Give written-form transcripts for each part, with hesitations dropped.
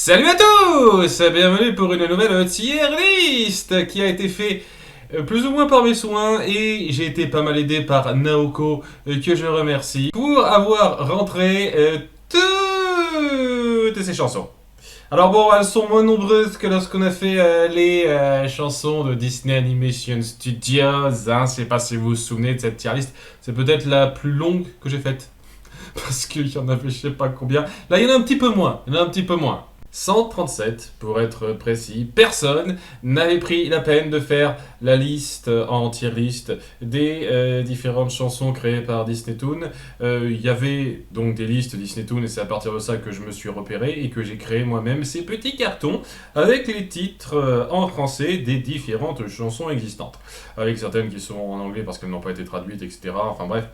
Salut à tous! Bienvenue pour une nouvelle tier list qui a été fait plus ou moins par mes soins et j'ai été pas mal aidé par Naoko que je remercie pour avoir rentré toutes ces chansons. Alors bon, elles sont moins nombreuses que lorsqu'on a fait les chansons de Disney Animation Studios. Je sais pas si vous vous souvenez de cette tier list. C'est peut-être la plus longue que j'ai faite. Parce qu'il y en avait je sais pas combien. Là, il y en a un petit peu moins. 137 pour être précis. Personne n'avait pris la peine de faire la liste en tier list des différentes chansons créées par Disney Toon. Il y avait donc des listes Disney Toon et c'est à partir de ça que je me suis repéré et que j'ai créé moi-même ces petits cartons avec les titres en français des différentes chansons existantes. Avec certaines qui sont en anglais parce qu'elles n'ont pas été traduites, etc. Enfin bref.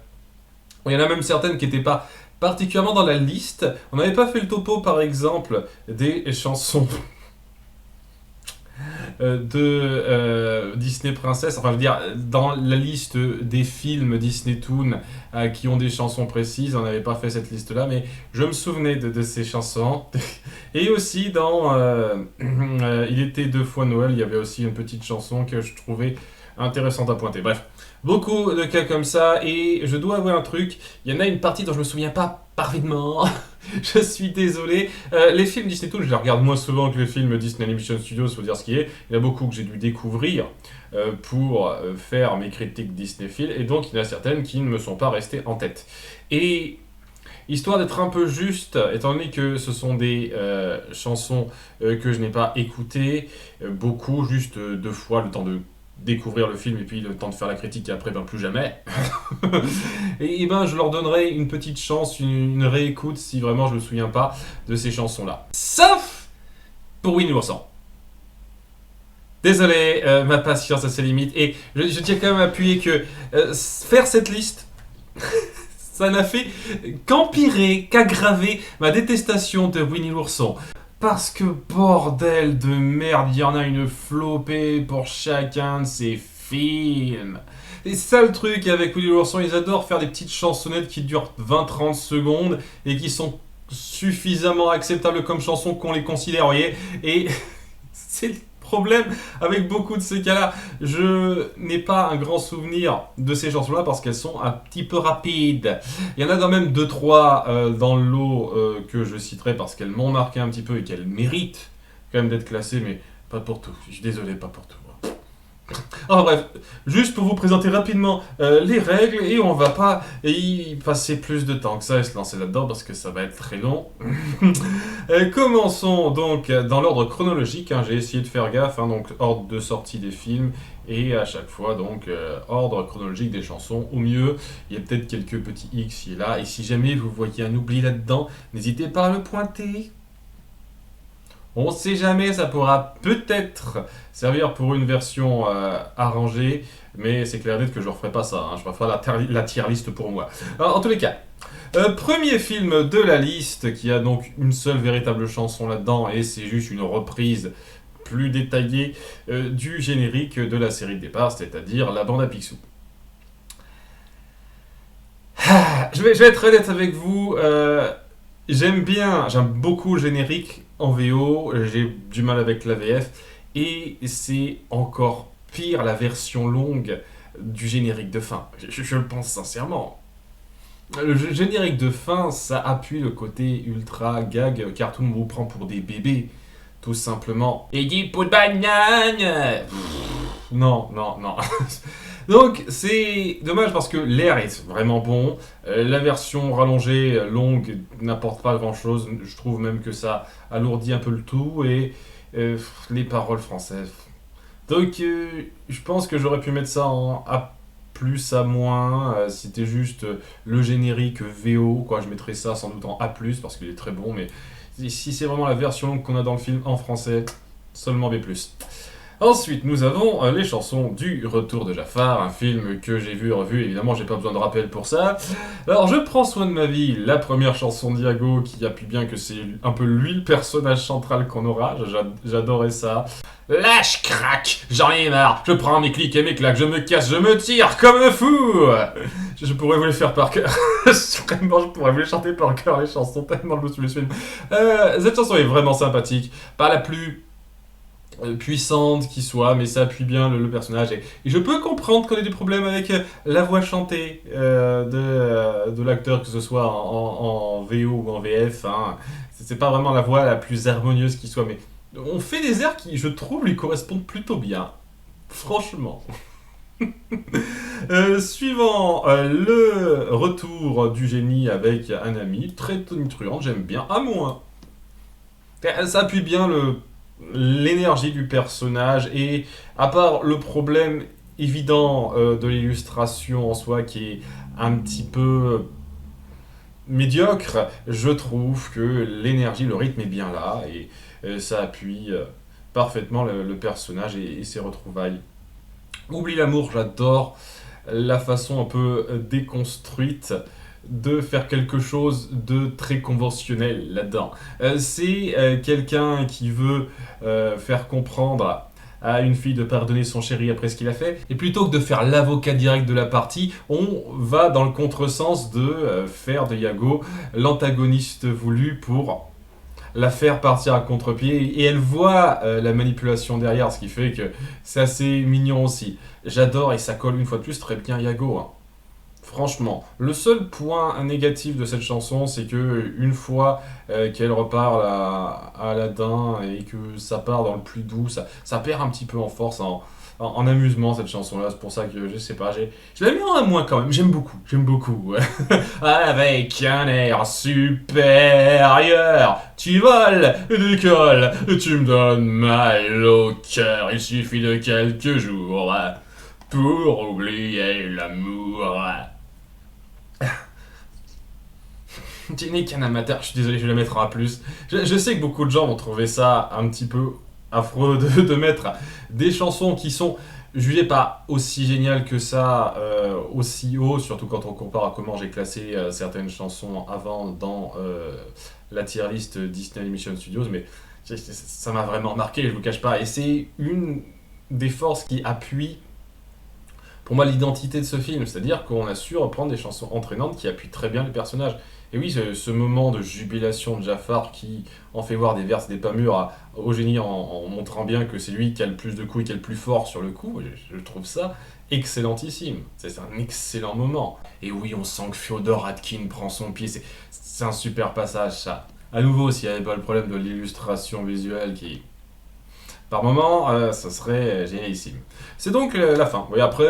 Il y en a même certaines qui n'étaient pas particulièrement dans la liste. On n'avait pas fait le topo, par exemple, des chansons de Disney Princess. Enfin, je veux dire, dans la liste des films Disney Toon qui ont des chansons précises, on n'avait pas fait cette liste-là, mais je me souvenais de ces chansons. Et aussi dans Il était deux fois Noël, il y avait aussi une petite chanson que je trouvais intéressante à pointer. Bref, beaucoup de cas comme ça, et je dois avouer un truc, il y en a une partie dont je me souviens pas parfaitement. Je suis désolé. Les films Disney Toon, je les regarde moins souvent que les films Disney Animation Studios, faut dire ce qui est. Il y en a beaucoup que j'ai dû découvrir pour faire mes critiques Disneyphiles, et donc il y en a certaines qui ne me sont pas restées en tête. Et histoire d'être un peu juste, étant donné que ce sont des chansons que je n'ai pas écoutées beaucoup, juste deux fois, le temps de découvrir le film et puis le temps de faire la critique et après ben plus jamais. et ben je leur donnerai une petite chance, une réécoute si vraiment je me souviens pas de ces chansons là. Sauf pour Winnie l'ourson. Désolé, ma patience a ses limites et je tiens quand même à appuyer que faire cette liste ça n'a fait qu'empirer, qu'aggraver ma détestation de Winnie l'ourson. Parce que bordel de merde, il y en a une flopée pour chacun de ces films. Et ça le truc avec Winnie l'ourson, ils adorent faire des petites chansonnettes qui durent 20-30 secondes et qui sont suffisamment acceptables comme chansons qu'on les considère, vous voyez. Et c'est le problème avec beaucoup de ces cas-là. Je n'ai pas un grand souvenir de ces chansons-là parce qu'elles sont un petit peu rapides. Il y en a quand même 2-3 dans le lot que je citerai parce qu'elles m'ont marqué un petit peu et qu'elles méritent quand même d'être classées, mais pas pour tout. Je suis désolé, pas pour tout. Enfin bref, juste pour vous présenter rapidement les règles et on va pas y passer plus de temps que ça et se lancer là-dedans parce que ça va être très long. Commençons donc dans l'ordre chronologique, hein, j'ai essayé de faire gaffe, hein, donc ordre de sortie des films et à chaque fois donc ordre chronologique des chansons au mieux. Il y a peut-être quelques petits X ici et là et si jamais vous voyez un oubli là-dedans, n'hésitez pas à le pointer. On sait jamais, ça pourra peut-être servir pour une version arrangée, mais c'est clair net que je ne referai pas ça, hein. Je referai la tier list pour moi. Alors, en tous les cas, premier film de la liste qui a donc une seule véritable chanson là-dedans, et c'est juste une reprise plus détaillée du générique de la série de départ, c'est-à-dire la bande à Picsou. Je vais être honnête avec vous, j'aime beaucoup le générique en VO, j'ai du mal avec la VF, et c'est encore pire la version longue du générique de fin. Je le pense sincèrement. Le générique de fin, ça appuie le côté ultra gag, cartoon vous prend pour des bébés, tout simplement. Et du pot de banane. Non, non, non. Donc c'est dommage parce que l'air est vraiment bon, la version rallongée, longue, n'apporte pas grand chose, je trouve même que ça alourdit un peu le tout et les paroles françaises. Donc je pense que j'aurais pu mettre ça en A+, A-, c'était juste le générique VO, quoi, je mettrais ça sans doute en A+, parce qu'il est très bon, mais si c'est vraiment la version longue qu'on a dans le film en français, seulement B+. Ensuite, nous avons les chansons du Retour de Jafar, un film que j'ai vu et revu, évidemment j'ai pas besoin de rappel pour ça. Alors je prends soin de ma vie, la première chanson d'Iago qui appuie bien que c'est un peu lui le personnage central qu'on aura, j'adorais ça. Lâche crack, j'en ai marre, je prends mes clics et mes claques, je me casse, je me tire comme un fou. Je pourrais vous les faire par cœur, vraiment je pourrais vous les chanter par cœur les chansons, tellement je me suis film. Cette chanson est vraiment sympathique, pas la plus puissante qui soit, mais ça appuie bien le personnage. Et je peux comprendre qu'on ait des problèmes avec la voix chantée de l'acteur, que ce soit en VO ou en VF. Hein. C'est pas vraiment la voix la plus harmonieuse qui soit, mais on fait des airs qui, je trouve, lui correspondent plutôt bien. Franchement. Suivant le retour du génie avec un ami, très tonitruant, j'aime bien, à moins. Ça appuie bien l'énergie du personnage et à part le problème évident de l'illustration en soi qui est un petit peu médiocre, je trouve que l'énergie, le rythme est bien là et ça appuie parfaitement le personnage et ses retrouvailles. Oublie l'amour, j'adore la façon un peu déconstruite de faire quelque chose de très conventionnel là-dedans. C'est quelqu'un qui veut faire comprendre à une fille de pardonner son chéri après ce qu'il a fait, et plutôt que de faire l'avocat direct de la partie, on va dans le contresens de faire de Iago l'antagoniste voulu pour la faire partir à contre-pied, et elle voit la manipulation derrière, ce qui fait que c'est assez mignon aussi. J'adore, et ça colle une fois de plus très bien Iago. Hein. Franchement, le seul point négatif de cette chanson, c'est que une fois qu'elle reparle à Aladdin et que ça part dans le plus doux, ça perd un petit peu en force, en amusement cette chanson-là. C'est pour ça que je sais pas, je la mets en moins quand même. J'aime beaucoup. Avec un air supérieur, tu voles, décolles, tu me donnes mal au cœur. Il suffit de quelques jours pour oublier l'amour. Tu n'es qu'un amateur, je suis désolé, je vais la mettre en A+. Je sais que beaucoup de gens vont trouver ça un petit peu affreux de mettre des chansons qui sont jugées pas aussi géniales que ça, aussi haut, surtout quand on compare à comment j'ai classé certaines chansons avant dans la tier list Disney Animation Studios, mais ça m'a vraiment marqué, je vous cache pas. Et c'est une des forces qui appuie pour moi l'identité de ce film, c'est-à-dire qu'on a su reprendre des chansons entraînantes qui appuient très bien les personnages. Et oui, ce moment de jubilation de Jafar qui en fait voir des vers et des pas mûrs au génie en montrant bien que c'est lui qui a le plus de coups et qui est le plus fort sur le coup, je trouve ça excellentissime. C'est un excellent moment. Et oui, on sent que Fyodor Atkin prend son pied, c'est un super passage ça. À nouveau, s'il n'y avait pas le problème de l'illustration visuelle qui, par moment, ça serait génialissime. C'est donc la fin. Oui, après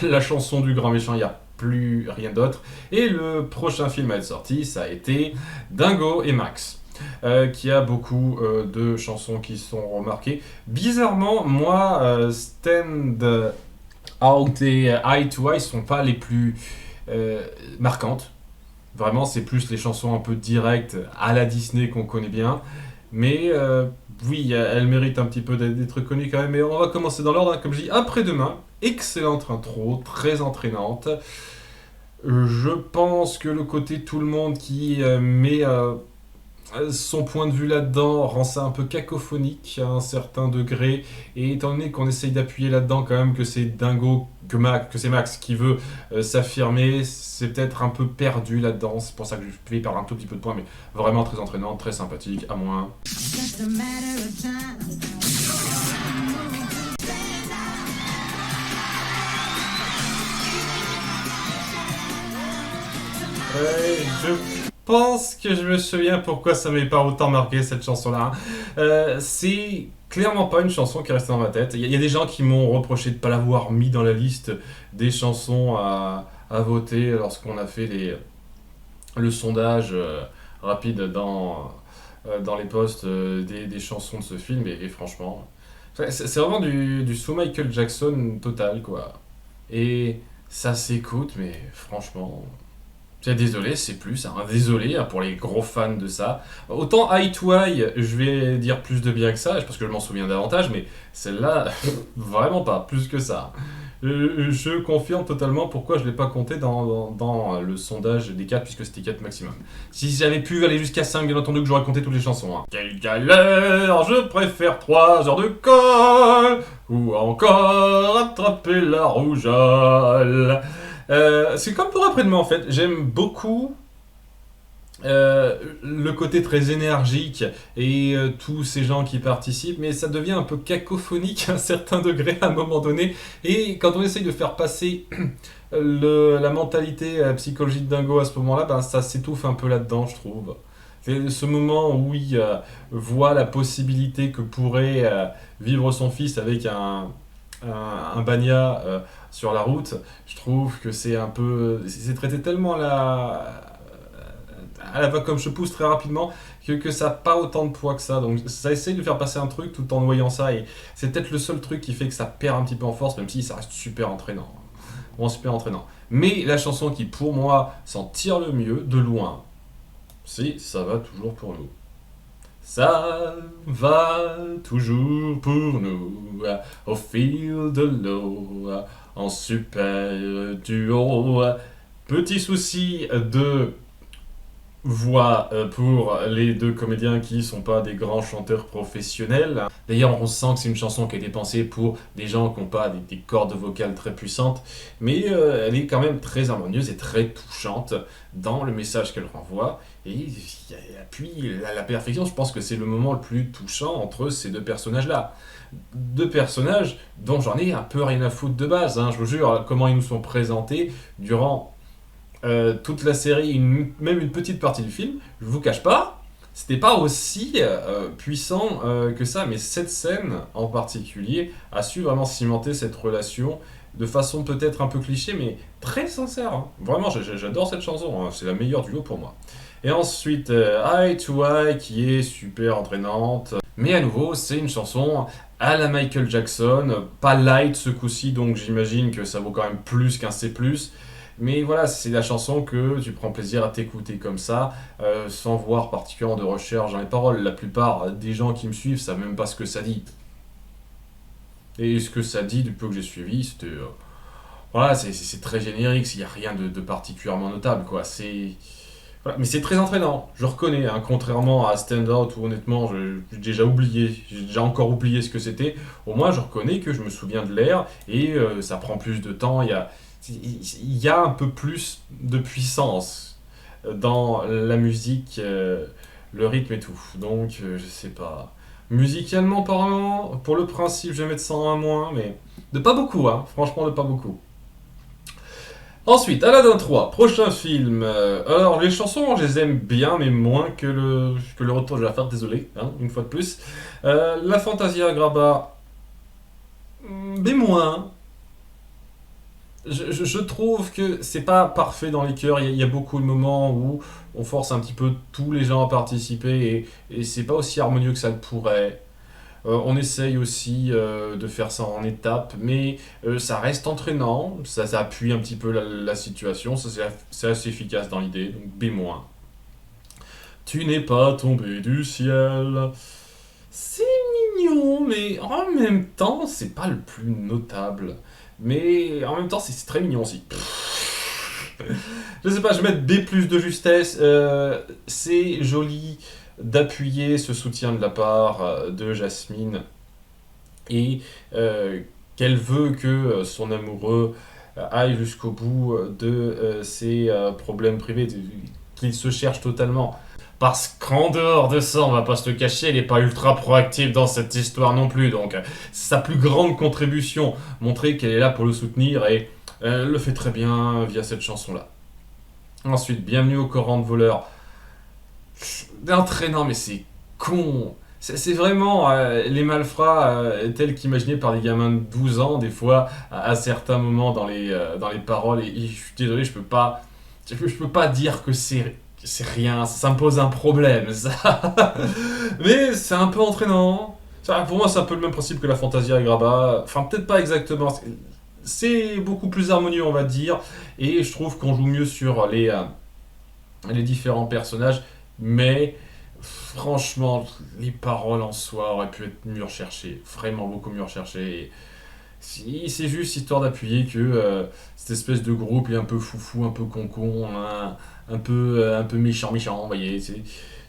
la chanson du grand méchant, il n'y a plus rien d'autre. Et le prochain film à être sorti, ça a été Dingo et Max. Qui a beaucoup de chansons qui sont remarquées. Bizarrement, moi, Stand Out et Eye to Eye sont pas les plus marquantes. Vraiment, c'est plus les chansons un peu directes à la Disney qu'on connaît bien. Mais oui, elle mérite un petit peu d'être connue quand même. Mais on va commencer dans l'ordre, hein. Comme je dis, après-demain, excellente intro, très entraînante. Je pense que le côté tout le monde qui met son point de vue là-dedans rend ça un peu cacophonique à un certain degré. Et étant donné qu'on essaye d'appuyer là-dedans quand même que c'est Dingo, que c'est Max qui veut s'affirmer, c'est peut-être un peu perdu là-dedans. C'est pour ça que je vais perdre un tout petit peu de points, mais vraiment très entraînante, très sympathique, à moins. Je pense que je me souviens pourquoi ça m'avait pas autant marqué cette chanson-là. C'est clairement pas une chanson qui est restée dans ma tête. Il y a des gens qui m'ont reproché de ne pas l'avoir mis dans la liste des chansons à voter lorsqu'on a fait le sondage rapide dans les posts des chansons de ce film. Et franchement, c'est vraiment du sous Michael Jackson total, quoi. Et ça s'écoute, mais franchement, C'est désolé, c'est plus, hein. Désolé hein, pour les gros fans de ça. Autant Eye to Eye, je vais dire plus de bien que ça, parce que je m'en souviens davantage, mais celle-là, vraiment pas, plus que ça. Je confirme totalement pourquoi je ne l'ai pas compté dans le sondage des 4, puisque c'était 4 maximum. Si j'avais pu aller jusqu'à 5, bien entendu que j'aurais compté toutes les chansons. Hein. Quelle galère, je préfère 3 heures de colle, ou encore attraper la rougeole. C'est comme pour après-demain en fait. J'aime beaucoup le côté très énergique et tous ces gens qui participent, mais ça devient un peu cacophonique à un certain degré à un moment donné. Et quand on essaye de faire passer la mentalité psychologique dingo à ce moment-là, ben, ça s'étouffe un peu là-dedans, je trouve. C'est ce moment où il voit la possibilité que pourrait vivre son fils avec un Bagna sur la route. Je trouve que c'est un peu. C'est traité tellement à la va comme je pousse très rapidement que ça n'a pas autant de poids que ça. Donc ça essaye de faire passer un truc tout en noyant ça. Et c'est peut-être le seul truc qui fait que ça perd un petit peu en force, même si ça reste super entraînant. Bon, super entraînant. Mais la chanson qui, pour moi, s'en tire le mieux, de loin, c'est Ça va toujours pour nous. Ça va toujours pour nous, au fil de l'eau, en super duo. Petit souci de voix pour les deux comédiens qui sont pas des grands chanteurs professionnels. D'ailleurs, on sent que c'est une chanson qui a été pensée pour des gens qui n'ont pas des cordes vocales très puissantes, mais elle est quand même très harmonieuse et très touchante dans le message qu'elle renvoie. Et puis, à la perfection, je pense que c'est le moment le plus touchant entre ces deux personnages-là. Deux personnages dont j'en ai un peu rien à foutre de base, hein, je vous jure, comment ils nous sont présentés durant toute la série, même une petite partie du film, je vous cache pas, c'était pas aussi puissant que ça, mais cette scène en particulier a su vraiment cimenter cette relation de façon peut-être un peu cliché, mais très sincère. Hein. Vraiment, j'adore cette chanson, hein. C'est la meilleure duo pour moi. Et ensuite, Eye to Eye, qui est super entraînante. Mais à nouveau, c'est une chanson à la Michael Jackson, pas light ce coup-ci, donc j'imagine que ça vaut quand même plus qu'un C+. Mais voilà, c'est la chanson que tu prends plaisir à t'écouter comme ça, sans voir particulièrement de recherche dans les paroles. La plupart des gens qui me suivent savent même pas ce que ça dit. Et ce que ça dit, du peu que j'ai suivi, c'était... voilà, c'est très générique, il n'y a rien de particulièrement notable, quoi. Voilà. Mais c'est très entraînant, je reconnais, hein, contrairement à Stand Out où honnêtement j'ai déjà encore oublié ce que c'était. Au moins je reconnais que je me souviens de l'air et ça prend plus de temps, il y a un peu plus de puissance dans la musique, le rythme et tout. Donc je sais pas. Musicalement parlant, pour le principe je vais mettre 100 à moins, mais de pas beaucoup, hein, franchement de pas beaucoup. Ensuite, Aladdin 3, prochain film. Alors, les chansons, je les aime bien, mais moins que le retour de la faire, désolé, hein, une fois de plus. La Fantasia Grabba, mais moins. Je trouve que c'est pas parfait dans les chœurs. Il y a beaucoup de moments où on force un petit peu tous les gens à participer et c'est pas aussi harmonieux que ça le pourrait. On essaye aussi de faire ça en étapes, mais ça reste entraînant, ça appuie un petit peu la situation, ça c'est assez efficace dans l'idée, donc B-. Tu n'es pas tombé du ciel. C'est mignon, mais en même temps, c'est pas le plus notable. Mais en même temps, c'est très mignon aussi. Je sais pas, je vais mettre B plus de justesse. C'est joli d'appuyer ce soutien de la part de Jasmine et qu'elle veut que son amoureux aille jusqu'au bout de ses problèmes privés, qu'il se cherche totalement. Parce qu'en dehors de ça, on va pas se le cacher, elle n'est pas ultra proactive dans cette histoire non plus. Donc, c'est sa plus grande contribution, montrer qu'elle est là pour le soutenir et elle le fait très bien via cette chanson-là. Ensuite, Bienvenue au Coran de voleur. Entraînant, mais c'est con. C'est vraiment les malfrats tels qu'imaginés par des gamins de 12 ans, des fois, à certains moments dans les paroles. Et je suis désolé, je peux pas dire que c'est rien, ça me pose un problème, ça. Mais c'est un peu entraînant. Pour moi, c'est un peu le même principe que la Fantasia et Grabba. Enfin, peut-être pas exactement. C'est beaucoup plus harmonieux, on va dire. Et je trouve qu'on joue mieux sur les différents personnages, mais franchement, les paroles en soi auraient pu être mieux recherchées, vraiment beaucoup mieux recherchées. Si, c'est juste histoire d'appuyer que cette espèce de groupe est un peu foufou, un peu concon, un peu méchant, méchant, vous voyez,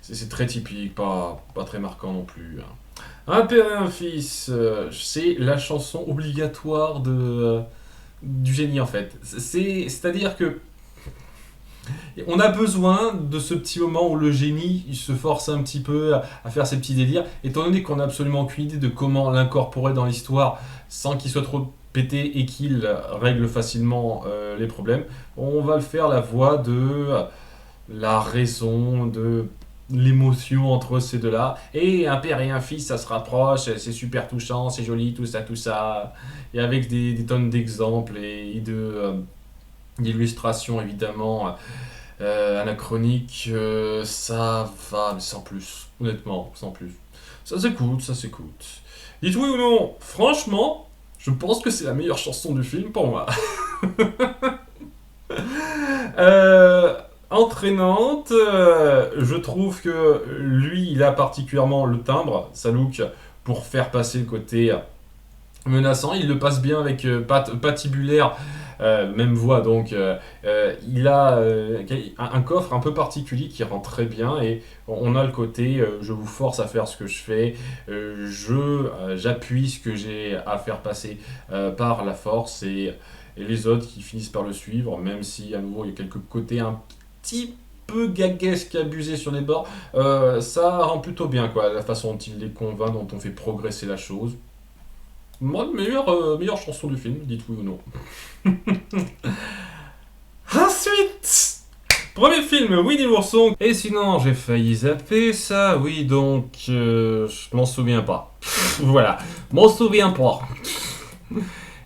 c'est très typique, pas très marquant non plus, hein. Un père et un fils, c'est la chanson obligatoire du génie en fait. C'est-à-dire que on a besoin de ce petit moment où le génie il se force un petit peu à faire ses petits délires, étant donné qu'on n'a absolument aucune idée de comment l'incorporer dans l'histoire sans qu'il soit trop pété et qu'il règle facilement les problèmes. On va le faire la voix de la raison, de l'émotion entre ces deux-là. Et un père et un fils, ça se rapproche, c'est super touchant, c'est joli, tout ça, tout ça. Et avec des tonnes d'exemples et d'illustrations évidemment anachroniques, ça va, mais sans plus, honnêtement, sans plus. Ça s'écoute, ça s'écoute. Dites oui ou non, franchement, je pense que c'est la meilleure chanson du film pour moi. Euh, entraînante, je trouve que lui, il a particulièrement le timbre, sa look, pour faire passer le côté menaçant. Il le passe bien avec patibulaire, même voix, donc il a un coffre un peu particulier qui rend très bien et on a le côté je vous force à faire ce que je fais, j'appuie ce que j'ai à faire passer par la force et les autres qui finissent par le suivre, même si à nouveau il y a quelques côtés un petit peu gaguesques, abusés sur les bords, ça rend plutôt bien quoi, la façon dont il les convainc, dont on fait progresser la chose. Moi, meilleure chanson du film, dites oui ou non. Ensuite, premier film, Winnie l'ourson. Et sinon, j'ai failli zapper ça, oui, donc je m'en souviens pas. Voilà, m'en souviens pas.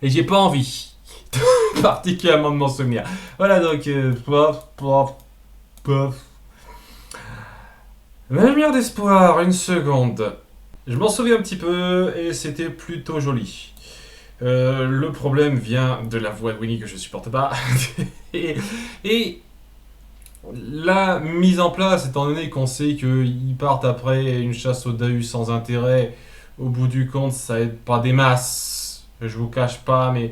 Et j'ai pas envie particulièrement de m'en souvenir. Voilà, donc, pof, pof, pof. La lumière d'espoir, une seconde. Je m'en souviens un petit peu et c'était plutôt joli. Le problème vient de la voix de Winnie que je supporte pas. et la mise en place, étant donné qu'on sait qu'ils partent après une chasse au Dahu sans intérêt, au bout du compte, ça aide pas des masses. Je vous cache pas, mais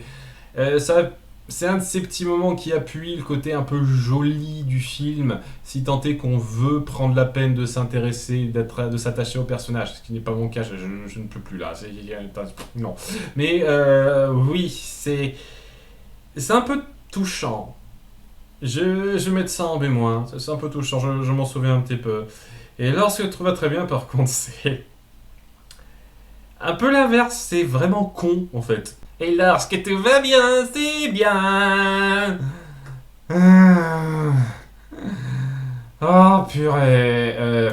ça, c'est un de ces petits moments qui appuie le côté un peu joli du film, si tant est qu'on veut prendre la peine de s'intéresser, de s'attacher au personnage, ce qui n'est pas mon cas, je ne peux plus là. Non. Mais oui, c'est un peu touchant. Je vais mettre ça en B-, c'est un peu touchant, je m'en souviens un petit peu. Et lorsque je trouve très bien, par contre, c'est un peu l'inverse, c'est vraiment con en fait. Et lorsque tout va bien, c'est bien. Ah. Oh purée. Le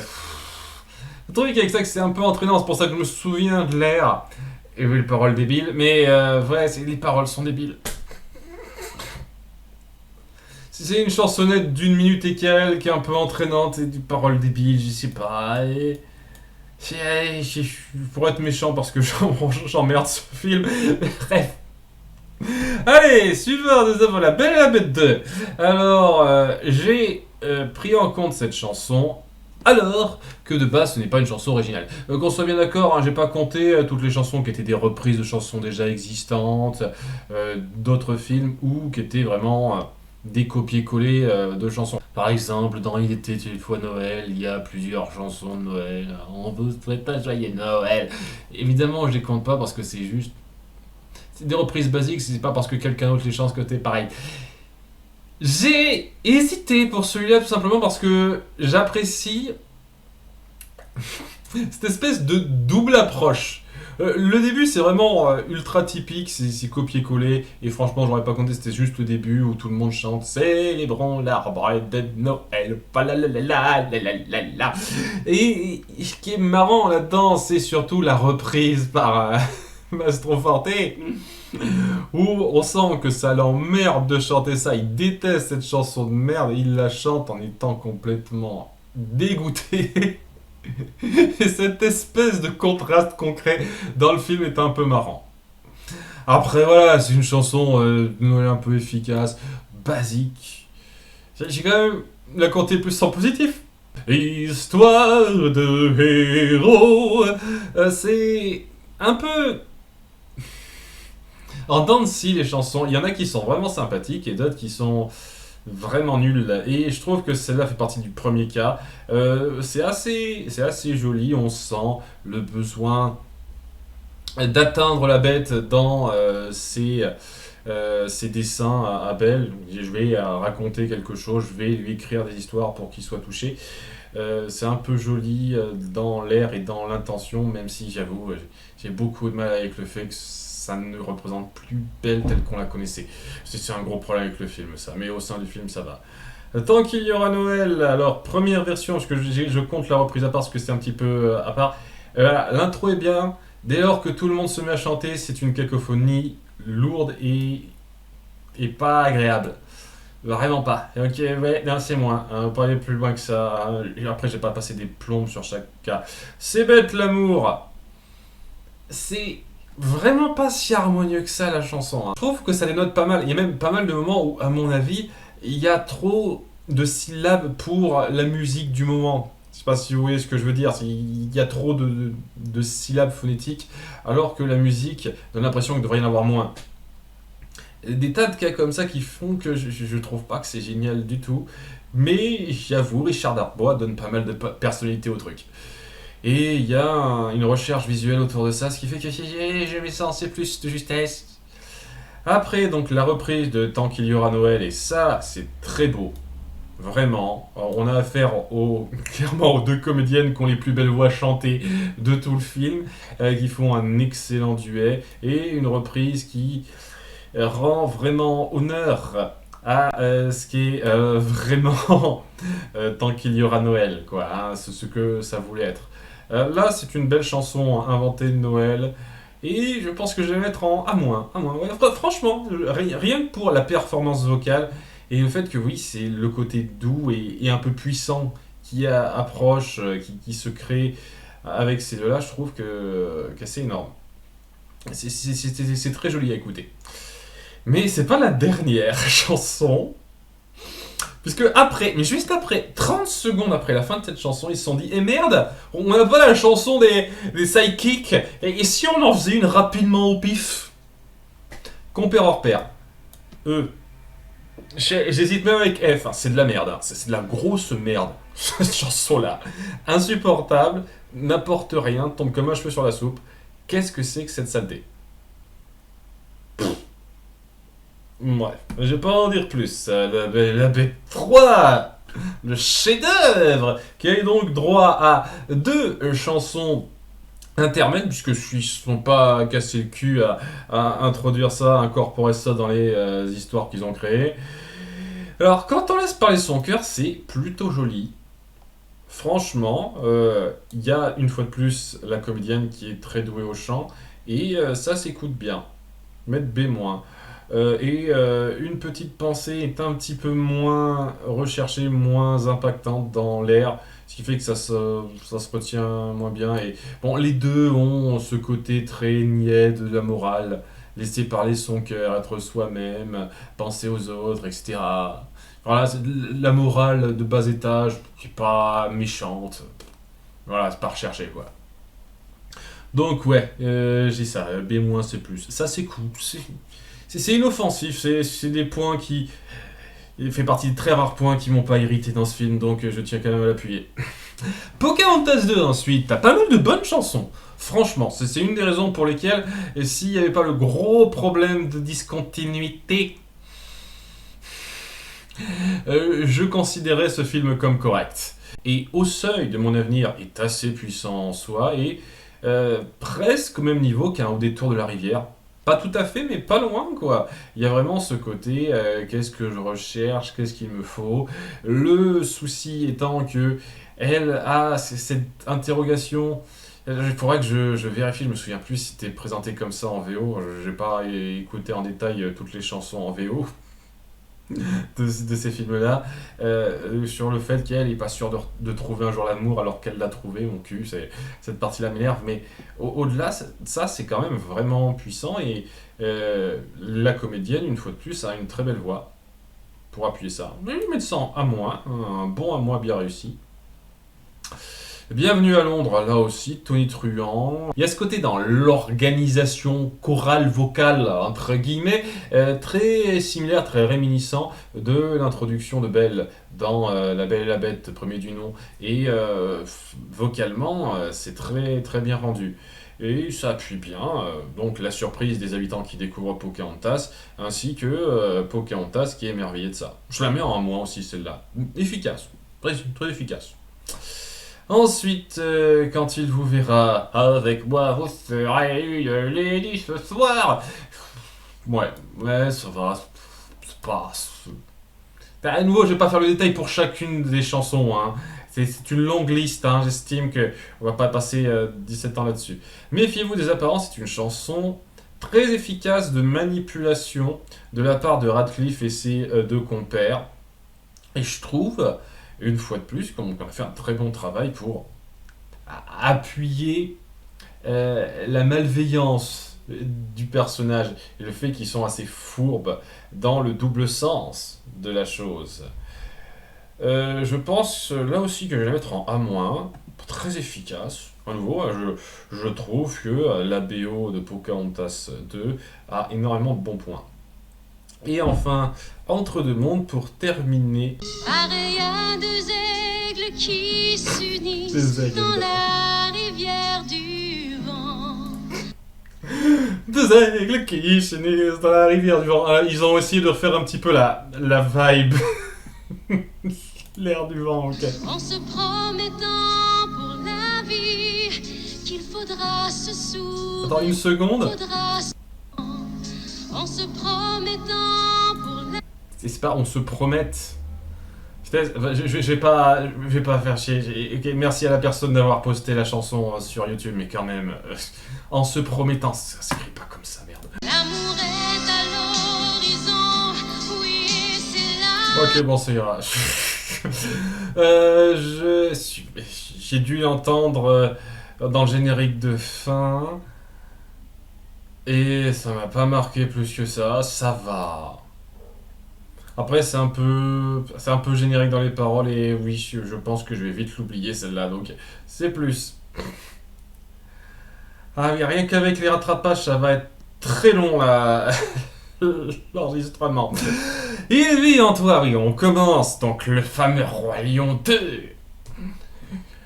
truc avec ça, que c'est un peu entraînant, c'est pour ça que je me souviens de l'air. Et oui, les paroles débiles, mais ouais, les paroles sont débiles. C'est une chansonnette d'une minute et quelques, qui est un peu entraînante et des paroles débiles, je sais pas. Et pour être méchant parce que j'emmerde ce film. Bref. Allez, suivant, nous avons La Belle et la Bête 2. Alors, j'ai pris en compte cette chanson alors que de base ce n'est pas une chanson originale. Qu'on soit bien d'accord, hein, j'ai pas compté toutes les chansons qui étaient des reprises de chansons déjà existantes, d'autres films ou qui étaient vraiment des copier-coller de chansons. Par exemple, dans Il était une fois Noël, il y a plusieurs chansons de Noël. On vous souhaite un joyeux Noël. Évidemment, je les compte pas parce que c'est juste. C'est des reprises basiques, c'est pas parce que quelqu'un d'autre les chante que t'es pareil. J'ai hésité pour celui-là tout simplement parce que j'apprécie cette espèce de double approche. Le début c'est vraiment ultra typique, c'est copier-coller et franchement j'aurais pas compté, c'était juste le début où tout le monde chante célébrons l'arbre de Noël, la. Et ce qui est marrant là-dedans c'est surtout la reprise par Mastro Forte où on sent que ça l'emmerde de chanter ça, il déteste cette chanson de merde et il la chante en étant complètement dégoûté. Et cette espèce de contraste concret dans le film est un peu marrant. Après voilà, c'est une chanson de Noël un peu efficace, basique. J'ai quand même la côté plus en positif. Histoire de héros, c'est un peu en dents de scie les chansons. Il y en a qui sont vraiment sympathiques et d'autres qui sont vraiment nulles. Et je trouve que celle-là fait partie du premier cas. C'est assez joli, on sent le besoin d'atteindre la bête dans ses dessins à Belle. Je vais raconter quelque chose, je vais lui écrire des histoires pour qu'il soit touché. C'est un peu joli dans l'air et dans l'intention, même si j'avoue, j'ai beaucoup de mal avec le fait que ça ne représente plus Belle telle qu'on la connaissait. C'est un gros problème avec le film, ça, mais au sein du film, ça va. Tant qu'il y aura Noël, alors première version, parce que je compte la reprise à part, parce que c'est un petit peu à part. L'intro est bien, dès lors que tout le monde se met à chanter, c'est une cacophonie lourde et pas agréable. Vraiment pas. Ok, ouais, non, c'est moins. Pas aller plus loin que ça. Et après, j'ai pas passé des plombs sur chaque cas. C'est bête l'amour. C'est vraiment pas si harmonieux que ça la chanson, hein. Je trouve que ça dénote pas mal. Il y a même pas mal de moments où, à mon avis, il y a trop de syllabes pour la musique du moment. Je sais pas si vous voyez ce que je veux dire. Il y a trop de syllabes phonétiques, alors que la musique donne l'impression qu'il devrait y en avoir moins. Des tas de cas comme ça qui font que je trouve pas que c'est génial du tout. Mais j'avoue, Richard Darbois donne pas mal de personnalité au truc. Et il y a une recherche visuelle autour de ça, ce qui fait que je mets ça en C+, de justesse. Après, donc, la reprise de Tant qu'il y aura Noël, et ça, c'est très beau. Vraiment. Alors, on a affaire clairement aux deux comédiennes qui ont les plus belles voix chantées de tout le film, qui font un excellent duet, et une reprise qui rend vraiment honneur à ce qui est vraiment Tant qu'il y aura Noël, quoi, hein, c'est ce que ça voulait être. Là, c'est une belle chanson inventée de Noël. Et je pense que je vais mettre en A-. Ouais, franchement, rien que pour la performance vocale et le fait que oui, c'est le côté doux et un peu puissant qui approche, qui se crée avec ces deux-là, je trouve que c'est énorme. C'est très joli à écouter. Mais c'est pas la dernière chanson. Puisque après, mais juste après, 30 secondes après la fin de cette chanson, ils se sont dit eh merde, on n'a pas la chanson des sidekicks, et si on en faisait une rapidement au pif. Compère hors pair. J'hésite même avec F, hein, c'est de la merde, hein, c'est de la grosse merde, cette chanson-là. Insupportable, n'apporte rien, tombe comme un cheveu sur la soupe. Qu'est-ce que c'est que cette saleté? Bref, je vais pas en dire plus. La B3, le chef-d'œuvre, qui a eu donc droit à deux chansons intermèdes, puisque je ne sont pas cassé le cul à introduire ça, à incorporer ça dans les histoires qu'ils ont créées. Alors, quand on laisse parler son cœur, c'est plutôt joli. Franchement, il y a une fois de plus la comédienne qui est très douée au chant, et ça s'écoute bien. Mettre B-. Une petite pensée est un petit peu moins recherchée, moins impactante dans l'air, ce qui fait que ça se retient moins bien. Et bon, les deux ont ce côté très niais de la morale, laisser parler son cœur, être soi-même, penser aux autres, etc. Voilà, c'est la morale de bas étage, qui est pas méchante. Voilà, c'est pas recherché, quoi. Donc ouais, j'ai ça, B-, C+. Ça c'est cool, c'est inoffensif, c'est des points qui... Il fait partie de très rares points qui m'ont pas irrité dans ce film, donc je tiens quand même à l'appuyer. Pocahontas 2 ensuite, t'as pas mal de bonnes chansons. Franchement, c'est une des raisons pour lesquelles, s'il n'y avait pas le gros problème de discontinuité, je considérais ce film comme correct. Et Au seuil de mon avenir est assez puissant en soi, et presque au même niveau qu'un Au détour de la rivière. Pas tout à fait, mais pas loin, quoi. Il y a vraiment ce côté, qu'est-ce que je recherche, qu'est-ce qu'il me faut. Le souci étant que elle a cette interrogation. Il faudrait que je vérifie, je me souviens plus si c'était présenté comme ça en VO. Je n'ai pas écouté en détail toutes les chansons en VO de ces films-là, sur le fait qu'elle n'est pas sûre de trouver un jour l'amour alors qu'elle l'a trouvé, mon cul, cette partie-là m'énerve, mais au-delà, ça c'est quand même vraiment puissant, et la comédienne, une fois de plus, a une très belle voix. pour appuyer ça. Je vais lui mettre ça en A-, un bon A- bien réussi. Bienvenue à Londres, là aussi, tonitruant. Il y a ce côté dans l'organisation chorale vocale, entre guillemets, très similaire, très réminiscent de l'introduction de Belle dans La Belle et la Bête, premier du nom. Et vocalement, c'est très, très bien rendu. Et ça appuie bien, donc la surprise des habitants qui découvrent Pocahontas, ainsi que Pocahontas qui est émerveillé de ça. Je la mets en A- aussi, celle-là. Efficace, très, très efficace. Ensuite, quand il vous verra, avec moi vous serez une lady ce soir. Ouais, ça va. C'est pas. À nouveau, je vais pas faire le détail pour chacune des chansons, hein. C'est une longue liste, hein. J'estime que on va pas passer 17 ans là-dessus. Méfiez-vous des apparences, c'est une chanson très efficace de manipulation de la part de Radcliffe et ses deux compères. Et je trouve, une fois de plus, qu'on a fait un très bon travail pour appuyer la malveillance du personnage et le fait qu'ils sont assez fourbes dans le double sens de la chose. Je pense là aussi que je vais la mettre en A-, très efficace. À nouveau, je trouve que la BO de Pocahontas 2 a énormément de bons points. Et enfin, Entre deux mondes pour terminer. Pareil à deux aigles qui s'unissent Deux aigles, dans la rivière du vent. Deux aigles qui s'unissent dans la rivière du vent. Ah, ils ont essayé de refaire un petit peu la vibe. L'air du vent, ok. En se promettant pour la vie qu'il faudra se sourire. Attends une seconde. En se promettant pour la C'est pas on se promette. Putain, je vais pas faire chier. Ok, merci à la personne d'avoir posté la chanson sur YouTube, mais quand même, en se promettant, ça s'écrit pas comme ça, merde. l'amour est à l'horizon. Oui, c'est là. Ok, bon, ça ira. J'ai dû l'entendre dans le générique de fin. Et ça m'a pas marqué plus que ça va. Après, c'est un peu générique dans les paroles et oui, je pense que je vais vite l'oublier celle-là, donc c'est plus. Ah oui, rien qu'avec les rattrapages, ça va être très long là, l'enregistrement. Et oui, Antoine, oui, on commence donc le fameux Roi Lion 2.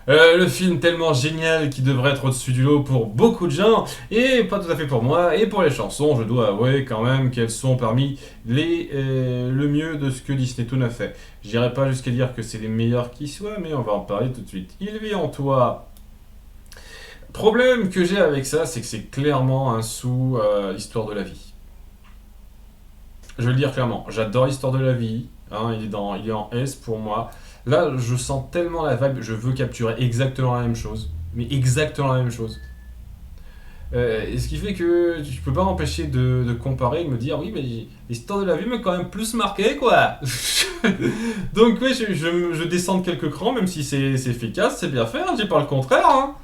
Le film tellement génial qui devrait être au-dessus du lot pour beaucoup de gens, et pas tout à fait pour moi, et pour les chansons, je dois avouer quand même qu'elles sont parmi le mieux de ce que Disney Toon a fait. Je dirais pas jusqu'à dire que c'est les meilleurs qui soient, mais on va en parler tout de suite. Il vit en toi. Problème que j'ai avec ça, c'est que c'est clairement un sous Histoire de la vie. Je vais le dire clairement, j'adore l'Histoire de la vie, hein, il est en S pour moi. Là, je sens tellement la vibe, je veux capturer exactement la même chose. Mais exactement la même chose. Et ce qui fait que je peux pas m'empêcher de comparer et de me dire, oui, mais l'Histoire de la vie m'a quand même plus marqué, quoi. Donc, oui, je descends de quelques crans, même si c'est efficace, c'est bien fait, hein, je dis pas le contraire. Hein.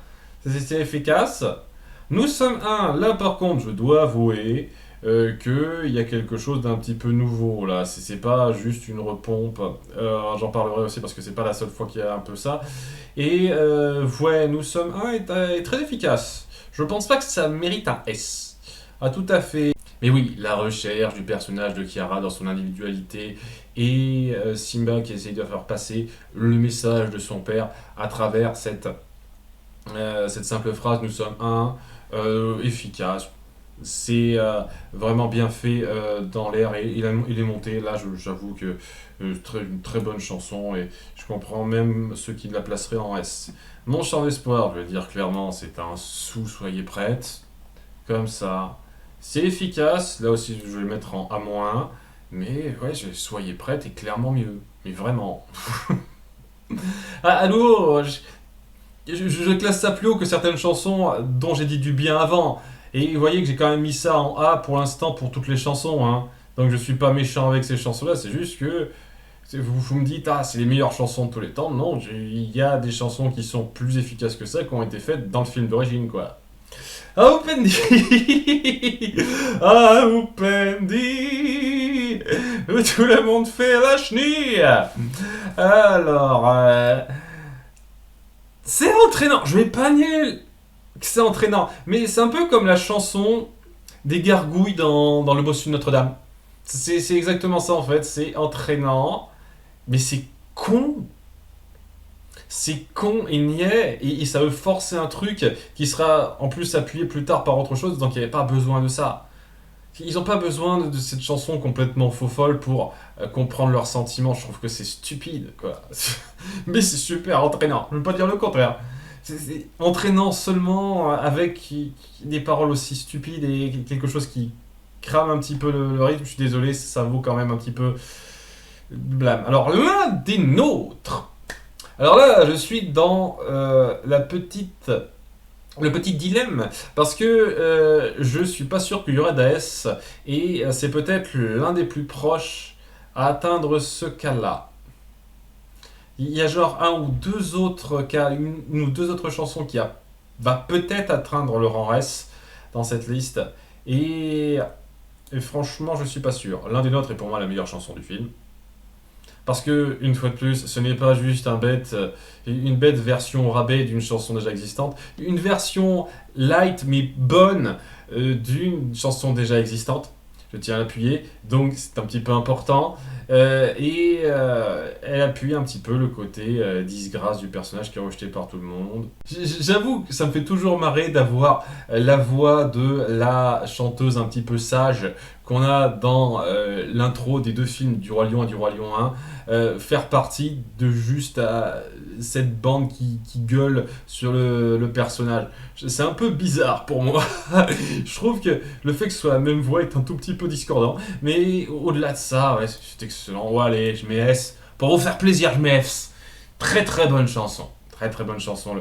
C'est efficace. Nous sommes un. Là, par contre, je dois avouer qu'il y a quelque chose d'un petit peu nouveau là, c'est pas juste une repompe, j'en parlerai aussi parce que c'est pas la seule fois qu'il y a un peu ça, et ouais, Nous sommes un est très efficace, je pense pas que ça mérite un S, ah tout à fait, mais oui, la recherche du personnage de Kiara dans son individualité, et Simba qui essaye de faire passer le message de son père à travers cette simple phrase, nous sommes un, efficace. C'est vraiment bien fait dans l'air et il est monté. Là, j'avoue que une très bonne chanson et je comprends même ceux qui la placeraient en S. Mon chant d'espoir, je vais le dire clairement, c'est un sous, soyez prêtes. Comme ça. C'est efficace. Là aussi, je vais le mettre en A-. Mais ouais, soyez prêtes est clairement mieux. Mais vraiment. Allô, je classe ça plus haut que certaines chansons dont j'ai dit du bien avant. Et vous voyez que j'ai quand même mis ça en A pour l'instant pour toutes les chansons. Hein. Donc je suis pas méchant avec ces chansons-là, c'est juste que vous me dites, ah, c'est les meilleures chansons de tous les temps. Non, il y a des chansons qui sont plus efficaces que ça, qui ont été faites dans le film d'origine, quoi. Ah, Upendi! Ah, Upendi! où tout le monde fait la chenille. Alors, c'est entraînant. Je vais pas nier que c'est entraînant, mais c'est un peu comme la chanson des gargouilles dans Le Bossu de Notre-Dame. C'est exactement ça en fait. C'est entraînant, mais c'est con. C'est con et niais, et ça veut forcer un truc qui sera en plus appuyé plus tard par autre chose, donc il n'y avait pas besoin de ça. Ils n'ont pas besoin de cette chanson complètement faux-folle pour comprendre leurs sentiments. Je trouve que c'est stupide, quoi. Mais c'est super entraînant, je ne veux pas dire le contraire. C'est entraînant seulement avec des paroles aussi stupides et quelque chose qui crame un petit peu le rythme. Je suis désolé, ça vaut quand même un petit peu blâme. Alors, l'un des nôtres. Alors là, je suis dans le petit dilemme, parce que je suis pas sûr qu'il y aura d'AS, et c'est peut-être l'un des plus proches à atteindre ce cas-là. Il y a genre un ou deux autres cas, une ou deux autres chansons va peut-être atteindre le rang S dans cette liste, et franchement, je suis pas sûr. L'un des nôtres est pour moi la meilleure chanson du film. Parce que, une fois de plus, ce n'est pas juste une bête version rabais d'une chanson déjà existante, une version light mais bonne d'une chanson déjà existante. Je tiens à l'appuyer, donc c'est un petit peu important. Elle appuie un petit peu le côté disgrâce du personnage qui est rejeté par tout le monde. J'avoue que ça me fait toujours marrer d'avoir la voix de la chanteuse un petit peu sage qu'on a dans l'intro des deux films du Roi Lion et du Roi Lion 1, faire partie de juste cette bande qui gueule sur le personnage. C'est un peu bizarre pour moi. Je trouve que le fait que ce soit la même voix est un tout petit peu discordant, mais au-delà de ça, ouais, c'est excellent. Ouais, allez, je mets S. Pour vous faire plaisir, je mets F. Très très bonne chanson. Très très bonne chanson,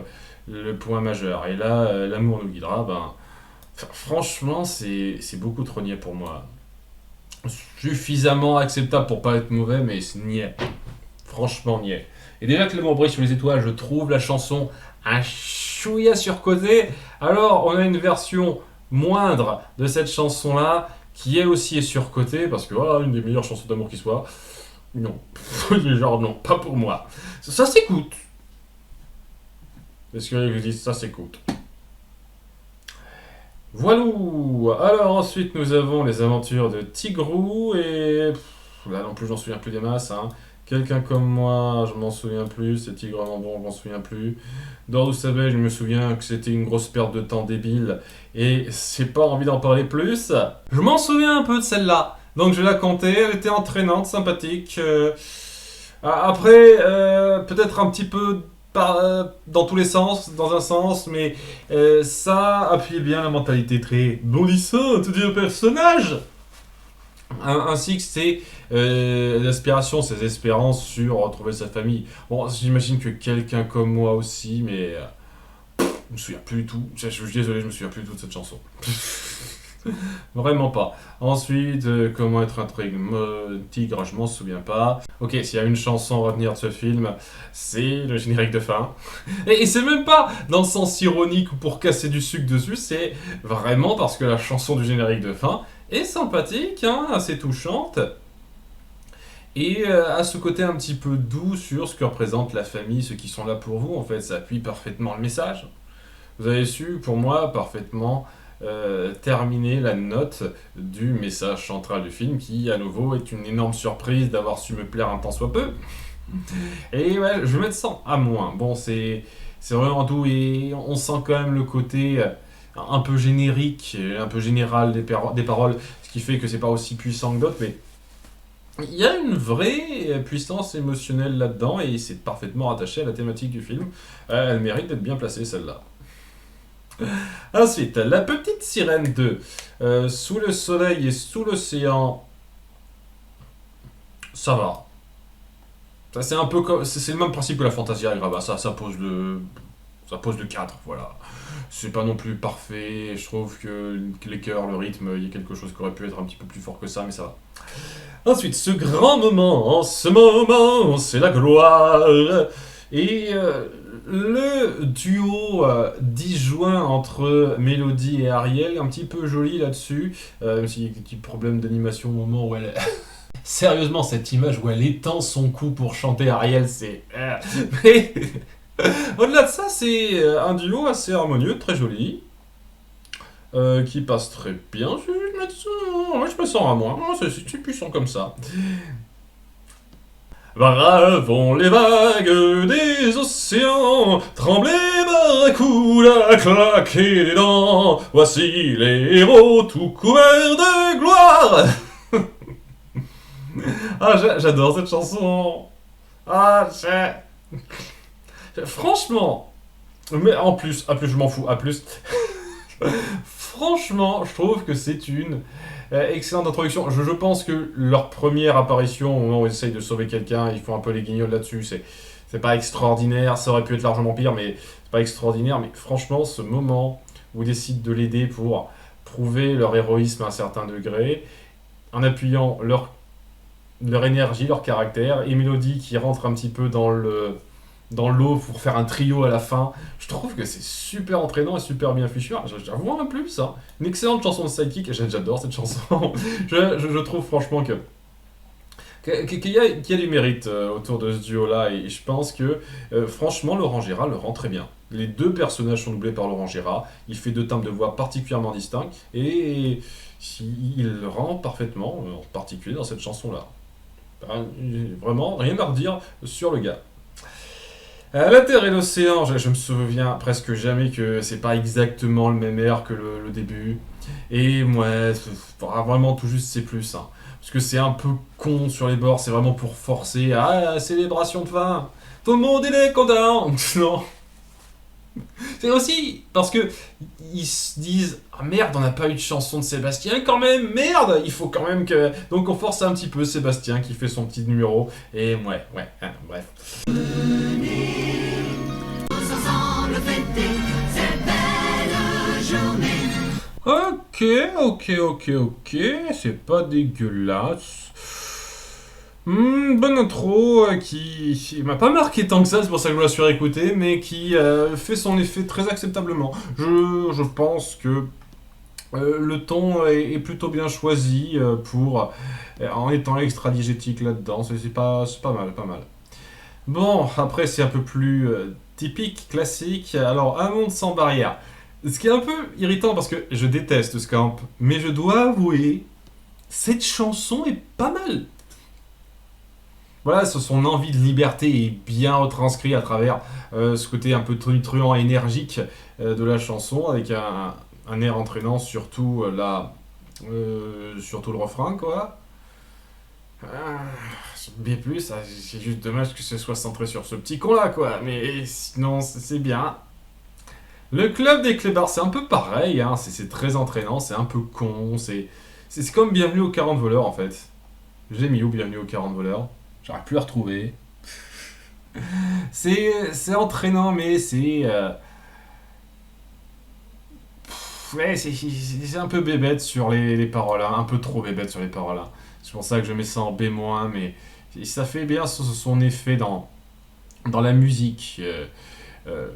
le point majeur. Et là, l'amour nous guidera, franchement, c'est beaucoup trop niais pour moi. Suffisamment acceptable pour pas être mauvais, mais c'est niais. Franchement niais. Et déjà que l'amour brille sur les étoiles, je trouve la chanson un chouïa surcotée. Alors, on a une version moindre de cette chanson-là, qui elle aussi est surcotée, parce que voilà, une des meilleures chansons d'amour qui soit. Non. Genre non, pas pour moi. Ça s'écoute. Est-ce que je dis ça s'écoute? Voilà. Alors ensuite nous avons les aventures de Tigrou et là non plus j'en souviens plus des masses. Hein. Quelqu'un comme moi, je m'en souviens plus. C'est Tigre en bon, je m'en souviens plus. Dordoue Sabet, je me souviens que c'était une grosse perte de temps débile et j'ai pas envie d'en parler plus. Je m'en souviens un peu de celle-là, donc je vais la compter. Elle était entraînante, sympathique. Après, peut-être un petit peu dans tous les sens, dans un sens, mais ça appuyait bien la mentalité très bondissante du personnage, ainsi que ses aspirations, ses espérances sur retrouver sa famille. Bon, j'imagine que quelqu'un comme moi aussi, mais je me souviens plus du tout. Je suis désolé, je me souviens plus du tout de cette chanson. Vraiment pas. Ensuite, comment être un tigre, je m'en souviens pas. Ok, s'il y a une chanson à retenir de ce film, c'est le générique de fin. Et c'est même pas dans le sens ironique ou pour casser du sucre dessus, c'est vraiment parce que la chanson du générique de fin est sympathique, hein, assez touchante. Et à ce côté un petit peu doux sur ce que représente la famille, ceux qui sont là pour vous, en fait, ça appuie parfaitement le message. Vous avez su, pour moi, parfaitement terminer la note du message central du film, qui, à nouveau, est une énorme surprise d'avoir su me plaire un tant soit peu. Et ouais, je vais mettre 100 à moins. Bon, c'est vraiment doux, et on sent quand même le côté un peu générique, un peu général des paroles, ce qui fait que c'est pas aussi puissant que d'autres, mais il y a une vraie puissance émotionnelle là-dedans, et c'est parfaitement rattaché à la thématique du film. Elle mérite d'être bien placée, celle-là. Ensuite, La Petite Sirène 2. Sous le soleil et sous l'océan, ça va. Ça, c'est un peu comme, c'est le même principe que la Fantasia Agrava. Ça pose le cadre, voilà. C'est pas non plus parfait. Je trouve que les chœurs, le rythme, il y a quelque chose qui aurait pu être un petit peu plus fort que ça, mais ça va. Ensuite, ce grand moment, en ce moment, c'est la gloire. Et le duo disjoint entre Mélodie et Ariel, un petit peu joli là-dessus, même s'il y a des petits problèmes d'animation au moment où elle Sérieusement, cette image où elle étend son cou pour chanter Ariel, c'est... Mais au-delà de ça, c'est un duo assez harmonieux, très joli, qui passe très bien. Je vais mettre ça... Moi, je me sens à moi. Moi, c'est puissant comme ça. Bravons les vagues des océans, tremblez barracuda, claquez des dents, voici les héros tout couverts de gloire. Ah, j'adore cette chanson. Ah, franchement, mais en plus, je m'en fous, à plus. Franchement, je trouve que c'est une excellente introduction. Je pense que leur première apparition, au moment où ils essayent de sauver quelqu'un, ils font un peu les guignols là-dessus. C'est pas extraordinaire, ça aurait pu être largement pire, mais c'est pas extraordinaire. Mais franchement, ce moment où ils décident de l'aider pour prouver leur héroïsme à un certain degré, en appuyant leur énergie, leur caractère, et Mélodie qui rentre un petit peu dans l'eau pour faire un trio à la fin. Je trouve que c'est super entraînant et super bien fichu. J'avoue un plus, hein. Une excellente chanson de sidekick, j'adore cette chanson. Je trouve franchement qu'il y a du mérite autour de ce duo-là, et je pense que franchement Laurent Gérard le rend très bien. Les deux personnages sont doublés par Laurent Gérard, il fait deux timbres de voix particulièrement distincts, et il le rend parfaitement, en particulier dans cette chanson-là. Vraiment, rien à redire sur le gars. La Terre et l'océan, je me souviens presque jamais que c'est pas exactement le même air que le début. Et ouais, vraiment tout juste c'est plus. Hein. Parce que c'est un peu con sur les bords, c'est vraiment pour forcer. Ah, célébration de fin. Tout le monde il est content. Non. C'est aussi parce que ils se disent ah merde, on n'a pas eu de chanson de Sébastien quand même, merde, il faut quand même que. Donc on force un petit peu Sébastien qui fait son petit numéro. Et ouais, hein, bref. Ok, c'est pas dégueulasse. Bonne intro qui m'a pas marqué tant que ça, c'est pour ça que je me la suis réécoutée, mais qui fait son effet très acceptablement. Je pense que le ton est plutôt bien choisi en étant extra-diégétique là-dedans, c'est pas mal, pas mal. Bon, après c'est un peu plus typique, classique. Alors, Un monde sans barrière. Ce qui est un peu irritant parce que je déteste Scamp, mais je dois avouer, cette chanson est pas mal. Voilà, son envie de liberté est bien retranscrit à travers ce côté un peu tonitruant, énergique de la chanson, avec un air entraînant, surtout surtout le refrain, quoi. B+, c'est juste dommage que ce soit centré sur ce petit con-là, quoi. Mais sinon, c'est bien. Le club des clébards, c'est un peu pareil, hein. C'est très entraînant, c'est un peu con, c'est comme Bienvenue aux 40 voleurs, en fait. J'ai mis où Bienvenue aux 40 voleurs? J'aurais pu la retrouver. C'est entraînant, mais c'est... ouais, c'est un peu bébête sur les paroles, hein. Un peu trop bébête sur les paroles, hein. C'est pour ça que je mets ça en B-, mais ça fait bien son effet dans la musique,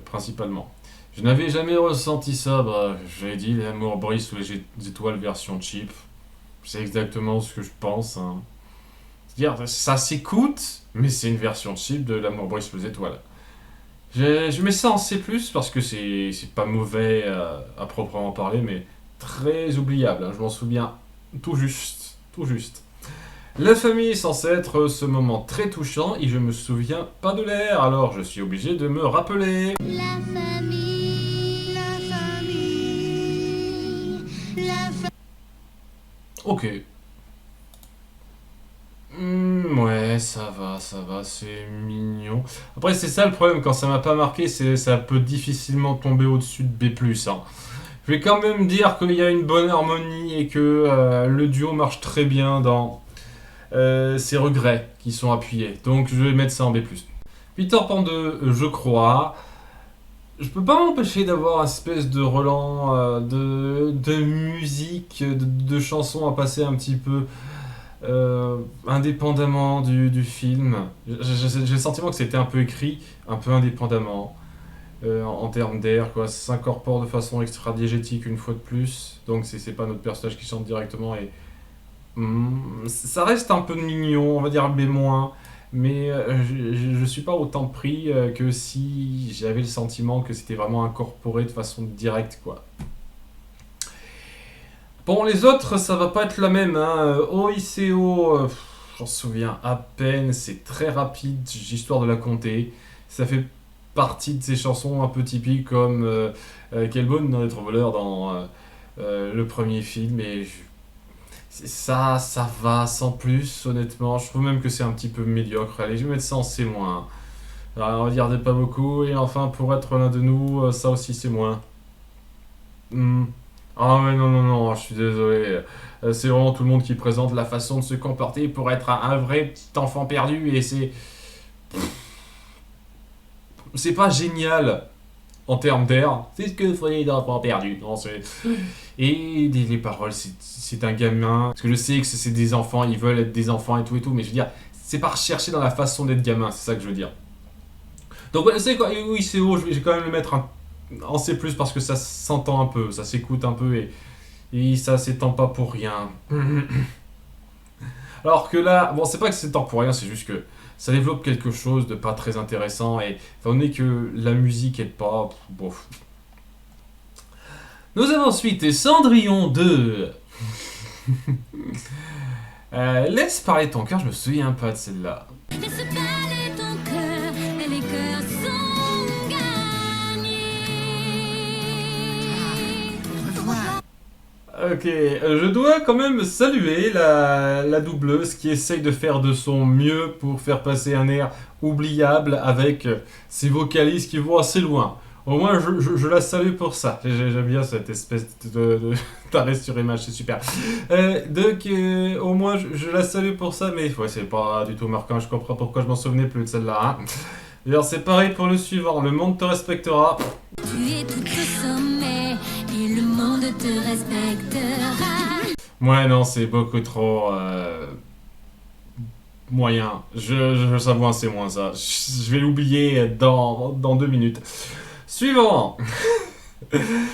principalement. Je n'avais jamais ressenti ça, bah, j'avais dit l'amour brille sous les étoiles version cheap. C'est exactement ce que je pense, hein. C'est-à-dire, ça s'écoute, mais c'est une version cheap de l'amour brille sous les étoiles. Je mets ça en C+, parce que c'est pas mauvais à proprement parler, mais très oubliable, hein. Je m'en souviens tout juste, tout juste. La famille est censée être ce moment très touchant et je me souviens pas de l'air, alors je suis obligé de me rappeler. La famille, la famille, la famille. Ok. Ouais, ça va, c'est mignon. Après, c'est ça le problème, quand ça m'a pas marqué, ça peut difficilement tomber au-dessus de B+, hein. Je vais quand même dire qu'il y a une bonne harmonie et que le duo marche très bien dans ses regrets qui sont appuyés. Donc je vais mettre ça en B+. Peter Pan 2, je crois. Je peux pas m'empêcher d'avoir une espèce de relent de musique, de chansons à passer un petit peu indépendamment du film. J'ai le sentiment que c'était un peu écrit, un peu indépendamment. En termes d'air, quoi, ça s'incorpore de façon extra-diégétique une fois de plus, donc c'est pas notre personnage qui chante directement, et Ça reste un peu mignon, on va dire B-, mais je suis pas autant pris que si j'avais le sentiment que c'était vraiment incorporé de façon directe, quoi. Bon, les autres, ça va pas être la même, hein. OICO, j'en souviens à peine, c'est très rapide, j'ai histoire de la compter. Ça fait partie de ces chansons un peu typiques comme Quel bonne d'être voleur dans le premier film, et ça va sans plus, honnêtement. Je trouve même que c'est un petit peu médiocre. Allez, je vais mettre ça en C-. Alors, regardez pas beaucoup, et enfin, pour être l'un de nous, ça aussi c'est moins. Hmm. Ah ouais, non, non, non, je suis désolé. C'est vraiment tout le monde qui présente la façon de se comporter pour être un vrai petit enfant perdu, et c'est pas génial en termes d'air. C'est ce que font les enfants perdus. Non, et les paroles, c'est un gamin. Parce que je sais que c'est des enfants, ils veulent être des enfants et tout, mais je veux dire, c'est pas recherché dans la façon d'être gamin, c'est ça que je veux dire. Donc, ouais, c'est quoi, oui, c'est haut, je vais quand même le mettre en C+, parce que ça s'entend un peu, ça s'écoute un peu, et ça s'étend pas pour rien. Alors que là, bon, c'est pas que ça s'étend pour rien, c'est juste que ça développe quelque chose de pas très intéressant, et étant donné que la musique est pas. Bof. Nous avons ensuite Cendrillon 2. Laisse parler ton cœur, je me souviens pas de celle-là. Laisse parler ton cœur, et les cœurs sont gagnés. Ok, je dois quand même saluer la doubleuse qui essaye de faire de son mieux pour faire passer un air oubliable avec ses vocalises qui vont assez loin. Au moins, je la salue pour ça. J'aime bien cette espèce d'arrêt sur image, c'est super. Donc, au moins, je la salue pour ça, mais ouais, c'est pas du tout marquant. Je comprends pourquoi je m'en souvenais plus de celle-là. Hein. D'ailleurs, c'est pareil pour le suivant. Le monde te respectera. Tu es tout au sommet, et le monde te respectera. Ouais, non, c'est beaucoup trop moyen. Ça vaut un C-, ça. Je vais l'oublier dans 2 minutes. Suivant.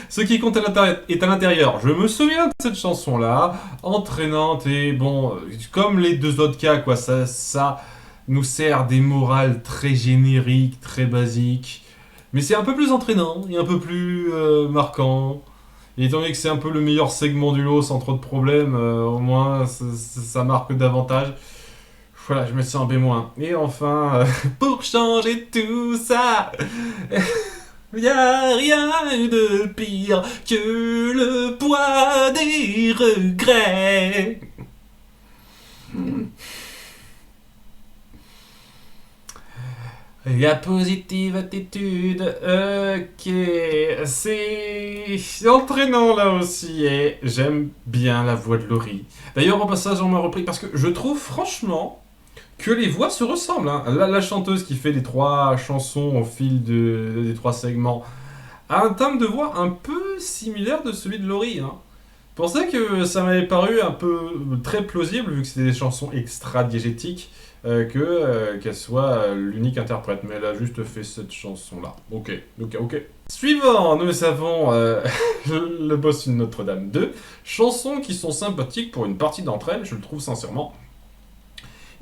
Ce qui compte est à l'intérieur. Je me souviens de cette chanson-là, entraînante et bon, comme les deux autres cas, quoi. Ça nous sert des morales très génériques, très basiques. Mais c'est un peu plus entraînant et un peu plus marquant. Et étant donné que c'est un peu le meilleur segment du lot sans trop de problèmes, au moins ça marque davantage. Voilà, je mets ça en B-. Et enfin, pour changer tout ça, y a rien de pire que le poids des regrets. La positive attitude, ok, c'est entraînant là aussi, et j'aime bien la voix de Laurie. D'ailleurs, au passage, on m'a repris parce que je trouve franchement que les voix se ressemblent. Hein. La chanteuse qui fait les 3 chansons au fil des 3 segments a un timbre de voix un peu similaire de celui de Laurie. Hein. C'est pour ça que ça m'avait paru un peu très plausible, vu que c'était des chansons extra-diégétiques, qu'elle soit l'unique interprète. Mais elle a juste fait cette chanson-là. Ok. Suivant, nous avons le boss de Notre-Dame 2. Chansons qui sont sympathiques pour une partie d'entre elles, je le trouve sincèrement.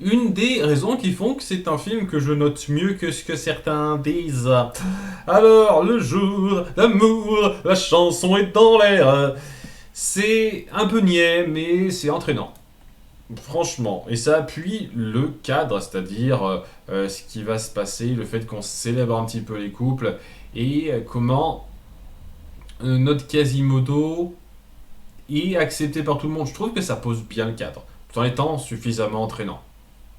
Une des raisons qui font que c'est un film que je note mieux que ce que certains disent. Alors, le jour d'amour, la chanson est dans l'air. C'est un peu niais, mais c'est entraînant. Franchement. Et ça appuie le cadre, c'est-à-dire ce qui va se passer, le fait qu'on célèbre un petit peu les couples, et comment notre Quasimodo est accepté par tout le monde. Je trouve que ça pose bien le cadre, tout en étant suffisamment entraînant.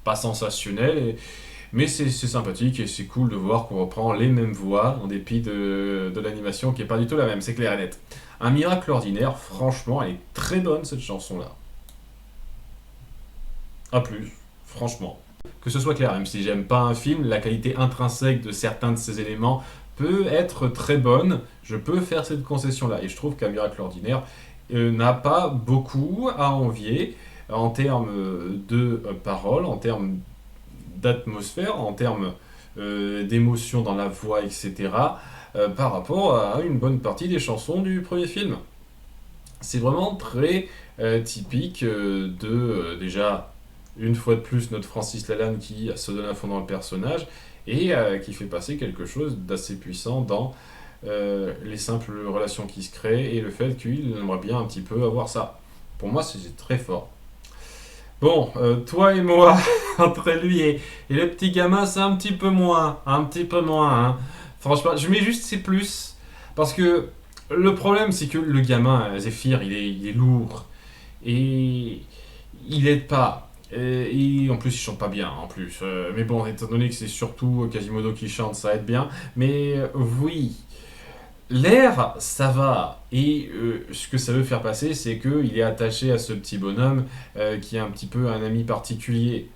Pas sensationnel, mais c'est sympathique et c'est cool de voir qu'on reprend les mêmes voix en dépit de l'animation qui est pas du tout la même, c'est clair et net. Un miracle ordinaire, franchement, elle est très bonne cette chanson-là. A plus, franchement. Que ce soit clair, même si j'aime pas un film, la qualité intrinsèque de certains de ces éléments peut être très bonne, je peux faire cette concession-là. Et je trouve qu'un miracle ordinaire n'a pas beaucoup à envier en termes de paroles, en termes d'atmosphère, en termes d'émotion dans la voix, etc., par rapport à une bonne partie des chansons du premier film. C'est vraiment très typique déjà, une fois de plus, notre Francis Lalanne qui se donne à fond dans le personnage et qui fait passer quelque chose d'assez puissant dans les simples relations qui se créent et le fait qu'il aimerait bien un petit peu avoir ça. Pour moi, c'est très fort. Bon, toi et moi, entre lui et le petit gamin, c'est un petit peu moins. Un petit peu moins, hein. Franchement, je mets juste C+. Parce que le problème, c'est que le gamin, Zéphyr, il est lourd. Et il aide pas. Et en plus, il chante pas bien, en plus. Mais bon, étant donné que c'est surtout Quasimodo qui chante, ça aide bien. Mais oui, l'air, ça va. Et ce que ça veut faire passer, c'est qu'il est attaché à ce petit bonhomme qui est un petit peu un ami particulier,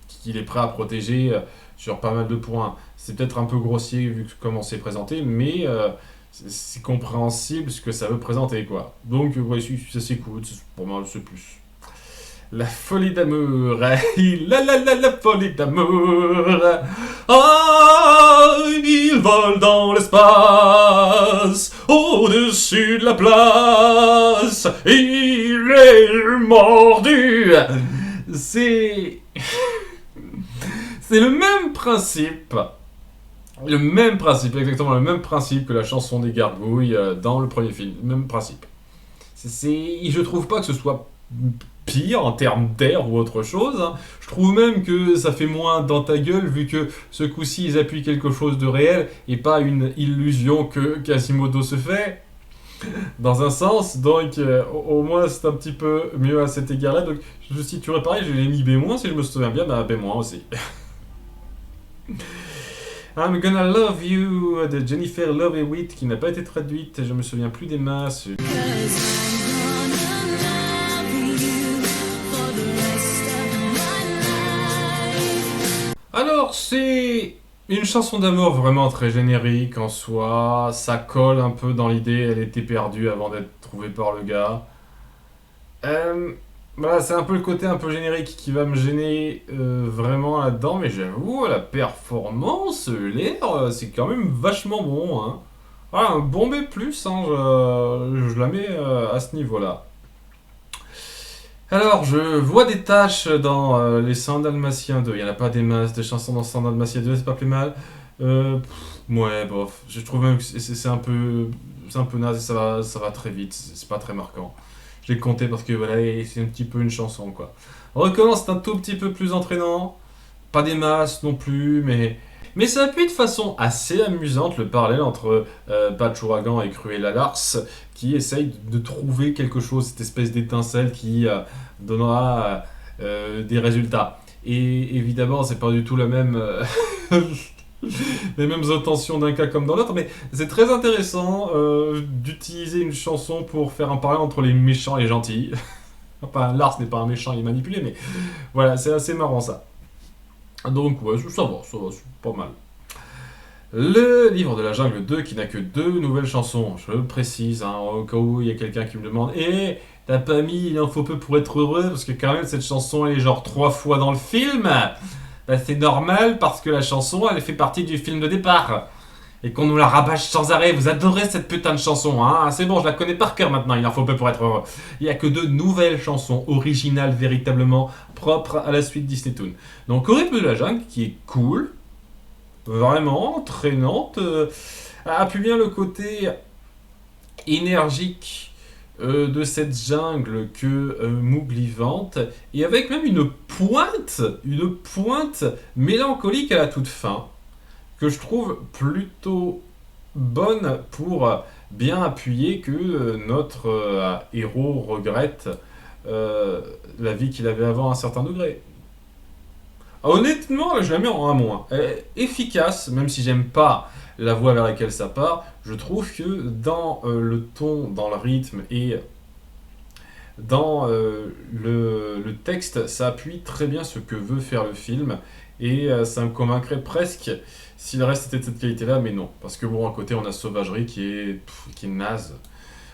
qu'il est prêt à protéger sur pas mal de points. C'est peut-être un peu grossier vu comment c'est présenté, mais c'est compréhensible ce que ça veut présenter, quoi. Donc, ouais, ça s'écoute, pour moi, c'est plus. La folie d'amour, la folie d'amour. Ah, il vole dans l'espace, au-dessus de la place, il est mordu. C'est... C'est le même principe. Le même principe, exactement le même principe que la chanson des gargouilles dans le premier film. Le même principe. Je trouve pas que ce soit pire en termes d'air ou autre chose. Hein. Je trouve même que ça fait moins dans ta gueule vu que ce coup-ci ils appuient quelque chose de réel et pas une illusion que Quasimodo se fait. Dans un sens, donc au moins c'est un petit peu mieux à cet égard-là. Donc je situerais pareil, je l'ai mis B- si je me souviens bien, bah B- aussi. I'm Gonna Love You de Jennifer Love Hewitt qui n'a pas été traduite, je me souviens plus des masses. Alors, c'est une chanson d'amour vraiment très générique en soi. Ça colle un peu dans l'idée. Elle était perdue avant d'être trouvée par le gars. Euh, voilà, c'est un peu le côté un peu générique qui va me gêner vraiment là-dedans. Mais j'avoue, la performance, l'air, c'est quand même vachement bon. Hein. Voilà, un bon B+, hein, je la mets à ce niveau-là. Alors, je vois des tâches dans les 100 Dalmatiens 2. Il n'y en a pas des masses de chansons dans 100 Dalmatiens 2, c'est pas plus mal. Ouais, bof. Je trouve même que c'est un peu naze et ça va très vite. C'est pas très marquant. Je l'ai compté parce que voilà, c'est un petit peu une chanson, quoi. On recommence, c'est un tout petit peu plus entraînant. Pas des masses non plus, mais ça appuie de façon assez amusante le parallèle entre Patch Ouragan et Cruella Lars, qui essaye de trouver quelque chose, cette espèce d'étincelle qui donnera des résultats. Et évidemment, c'est pas du tout la même, les mêmes intentions d'un cas comme dans l'autre, mais c'est très intéressant d'utiliser une chanson pour faire un parallèle entre les méchants et les gentils. Enfin, Lars n'est pas un méchant, il est manipulé, mais voilà, c'est assez marrant ça. Donc ouais, ça va, c'est pas mal. Le livre de la jungle 2 qui n'a que 2 nouvelles chansons, je le précise, hein, au cas où il y a quelqu'un qui me demande « t'as pas mis Il en faut peu pour être heureux ?» Parce que quand même cette chanson elle est genre 3 fois dans le film. Bah, c'est normal parce que la chanson elle fait partie du film de départ. Et qu'on nous la rabâche sans arrêt, vous adorez cette putain de chanson, hein. C'est bon, je la connais par cœur maintenant, il en faut peu pour être heureux. Il n'y a que 2 nouvelles chansons originales véritablement propres à la suite Disney Toon. Donc au rythme de la jungle qui est cool, vraiment entraînante, appuie bien le côté énergique de cette jungle que Mowgli vante, et avec même une pointe mélancolique à la toute fin, que je trouve plutôt bonne pour bien appuyer que notre héros regrette la vie qu'il avait avant à un certain degré. Honnêtement, je la mets en un-. Elle est efficace, même si j'aime pas la voix vers laquelle ça part. Je trouve que dans le ton, dans le rythme et dans le texte, ça appuie très bien ce que veut faire le film. Et ça me convaincrait presque si le reste était de cette qualité-là, mais non. Parce que bon, à côté, on a Sauvagerie qui est naze.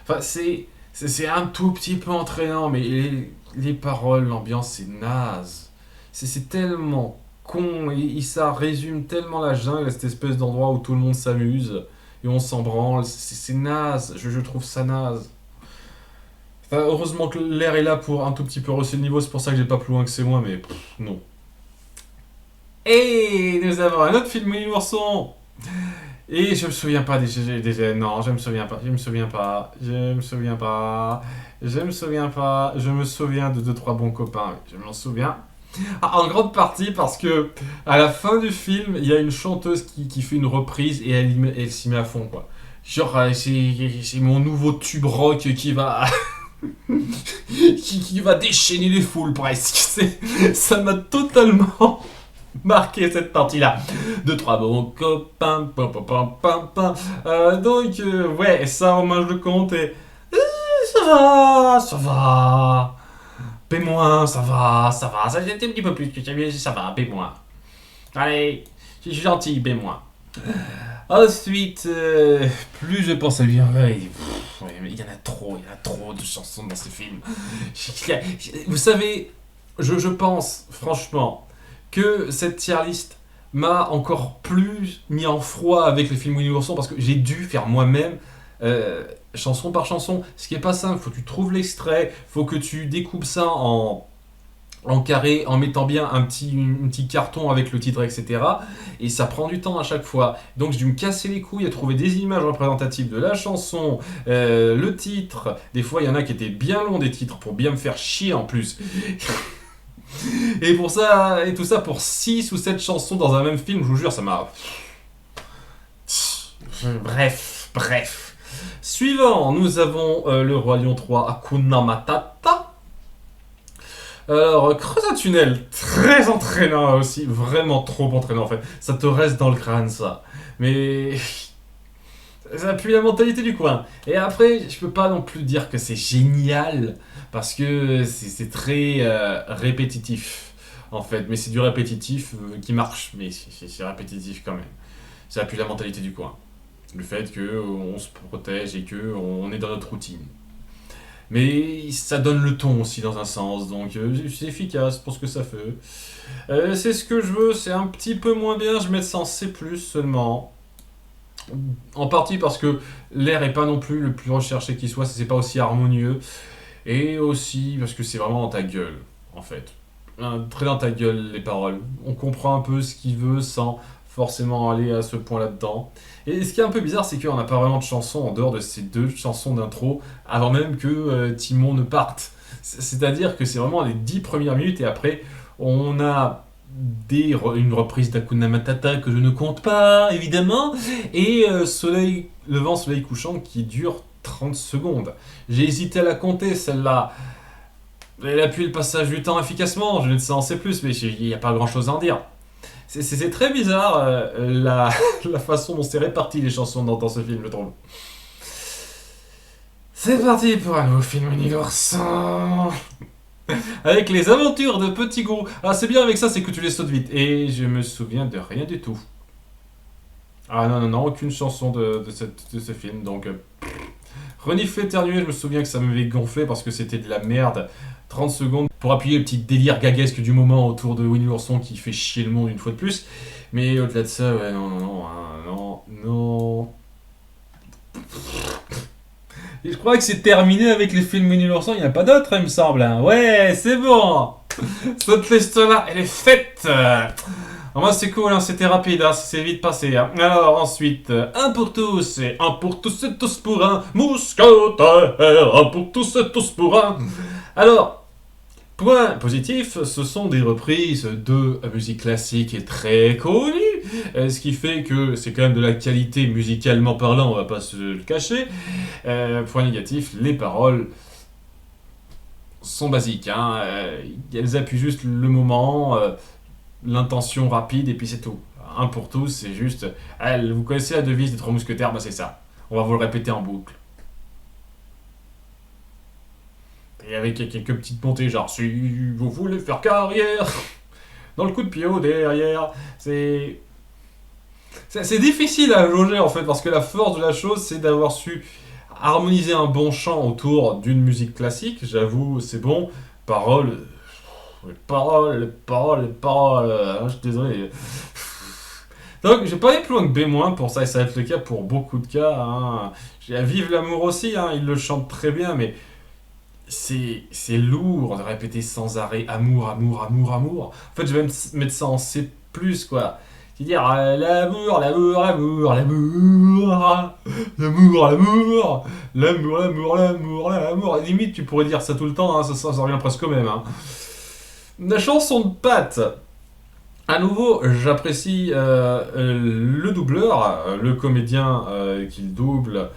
Enfin, c'est un tout petit peu entraînant, mais les paroles, l'ambiance, c'est naze. C'est tellement con, et ça résume tellement la jungle, cette espèce d'endroit où tout le monde s'amuse, et on s'en branle, c'est naze, je trouve ça naze. Heureusement que l'air est là pour un tout petit peu rehausser le niveau, c'est pour ça que j'ai pas plus loin que c'est moi, mais non. Et nous avons un autre film Winnie l'ourson. Et je me souviens pas non, je me souviens pas, je me souviens pas, je me souviens pas, je me souviens pas, je me souviens de 2-3 bons copains, oui, je m'en souviens. Ah, en grande partie parce que à la fin du film, il y a une chanteuse qui fait une reprise et elle s'y met à fond, quoi. Genre, c'est mon nouveau tube rock qui va qui va déchaîner les foules presque. Ça m'a totalement marqué cette partie-là. 2-3 bons copains, pam, pam, pam, pam, pam. Donc, ouais, ça, au moins je le compte et... ça va, ça va. B-, ça va, ça va. Ça j'ai été un petit peu plus que ça va, B-. Allez, je suis gentil, B-. Ensuite, plus je pense à lui, il y en a trop de chansons dans ce film. Vous savez, je pense, franchement, que cette tier list m'a encore plus mis en froid avec les films Winnie l'ourson parce que j'ai dû faire moi-même chanson par chanson, ce qui est pas simple. Faut que tu trouves l'extrait, faut que tu découpes ça en carré, en mettant bien un petit carton avec le titre, etc. Et ça prend du temps à chaque fois. Donc j'ai dû me casser les couilles à trouver des images représentatives de la chanson, le titre. Des fois, il y en a qui étaient bien longs, des titres, pour bien me faire chier en plus. Et pour ça, et tout ça pour 6 ou 7 chansons dans un même film, je vous jure, ça m'a... Bref. Suivant, nous avons Le Roi Lion 3, Hakuna Matata. Alors, Creuse un tunnel, très entraînant aussi, vraiment trop entraînant en fait. Ça te reste dans le crâne, ça. Mais... ça appuie la mentalité du coin. Et après, je peux pas non plus dire que c'est génial, parce que c'est très répétitif, en fait. Mais c'est du répétitif qui marche, mais c'est répétitif quand même. Ça appuie la mentalité du coin. Le fait qu'on se protège et qu'on est dans notre routine. Mais ça donne le ton aussi dans un sens, donc c'est efficace pour ce que ça fait. C'est ce que je veux, c'est un petit peu moins bien, je mets ça en C+, seulement. En partie parce que l'air est pas non plus le plus recherché qui soit, c'est pas aussi harmonieux. Et aussi parce que c'est vraiment dans ta gueule, en fait. Très dans ta gueule, les paroles. On comprend un peu ce qu'il veut sans forcément aller à ce point là-dedans. Et ce qui est un peu bizarre, c'est qu'on n'a pas vraiment de chansons en dehors de ces 2 chansons d'intro, avant même que Timon ne parte. C'est-à-dire que c'est vraiment les 10 premières minutes, et après, on a une reprise d'Hakuna Matata que je ne compte pas, évidemment, et Soleil levant, Soleil couchant qui dure 30 secondes. J'ai hésité à la compter, celle-là. Elle appuie le passage du temps efficacement, je vais te lancer plus, mais il n'y a pas grand-chose à en dire. C'est très bizarre la façon dont c'est réparti les chansons dans ce film, je trouve. C'est parti pour un nouveau film Winnie l'ourson. Avec les aventures de Petit Gourou. Ah, c'est bien avec ça, c'est que tu les sautes vite. Et je me souviens de rien du tout. Ah non, aucune chanson de ce film, donc... renifler, éternuer, je me souviens que ça m'avait gonflé parce que c'était de la merde. 30 secondes pour appuyer le petit délire gaguesque du moment autour de Winnie l'ourson qui fait chier le monde une fois de plus. Mais au-delà de ça, ouais, non. Et je crois que c'est terminé avec les films Winnie l'ourson, il n'y en a pas d'autres, il me semble. Hein. Ouais, c'est bon. Cette liste-là, elle est faite. Moi, c'est cool, hein, c'était rapide, hein, c'est vite passé. Hein. Alors, ensuite, un pour tous, et un pour tous et tous pour un. Mousquetaire, un pour tous et tous pour un. Alors, point positif, ce sont des reprises de musique classique et très connues, ce qui fait que c'est quand même de la qualité musicalement parlant, on va pas se le cacher. Point négatif, les paroles sont basiques, hein, elles appuient juste le moment, l'intention rapide et puis c'est tout. Un pour tous, c'est juste... vous connaissez la devise des 3 mousquetaires, bah c'est ça. On va vous le répéter en boucle. Et avec quelques petites montées, genre si vous voulez faire carrière, dans le coup de pied au derrière, c'est difficile à jauger en fait, parce que la force de la chose, c'est d'avoir su harmoniser un bon chant autour d'une musique classique. J'avoue, c'est bon. Paroles, les paroles, je suis désolé. Donc, je vais pas aller plus loin que B- pour ça, et ça va être le cas pour beaucoup de cas. Hein. Vive l'amour aussi, hein, il le chante très bien, mais c'est lourd de répéter sans arrêt amour, amour, amour, amour. En fait, je vais même mettre ça en C+, quoi. C'est-à-dire l'amour, l'amour, l'amour, l'amour, l'amour, l'amour, l'amour, l'amour, l'amour, l'amour. Limite, tu pourrais dire ça tout le temps, hein, ça revient presque au même. Hein. La chanson de Pat. À nouveau, j'apprécie le doubleur, le comédien qui le double,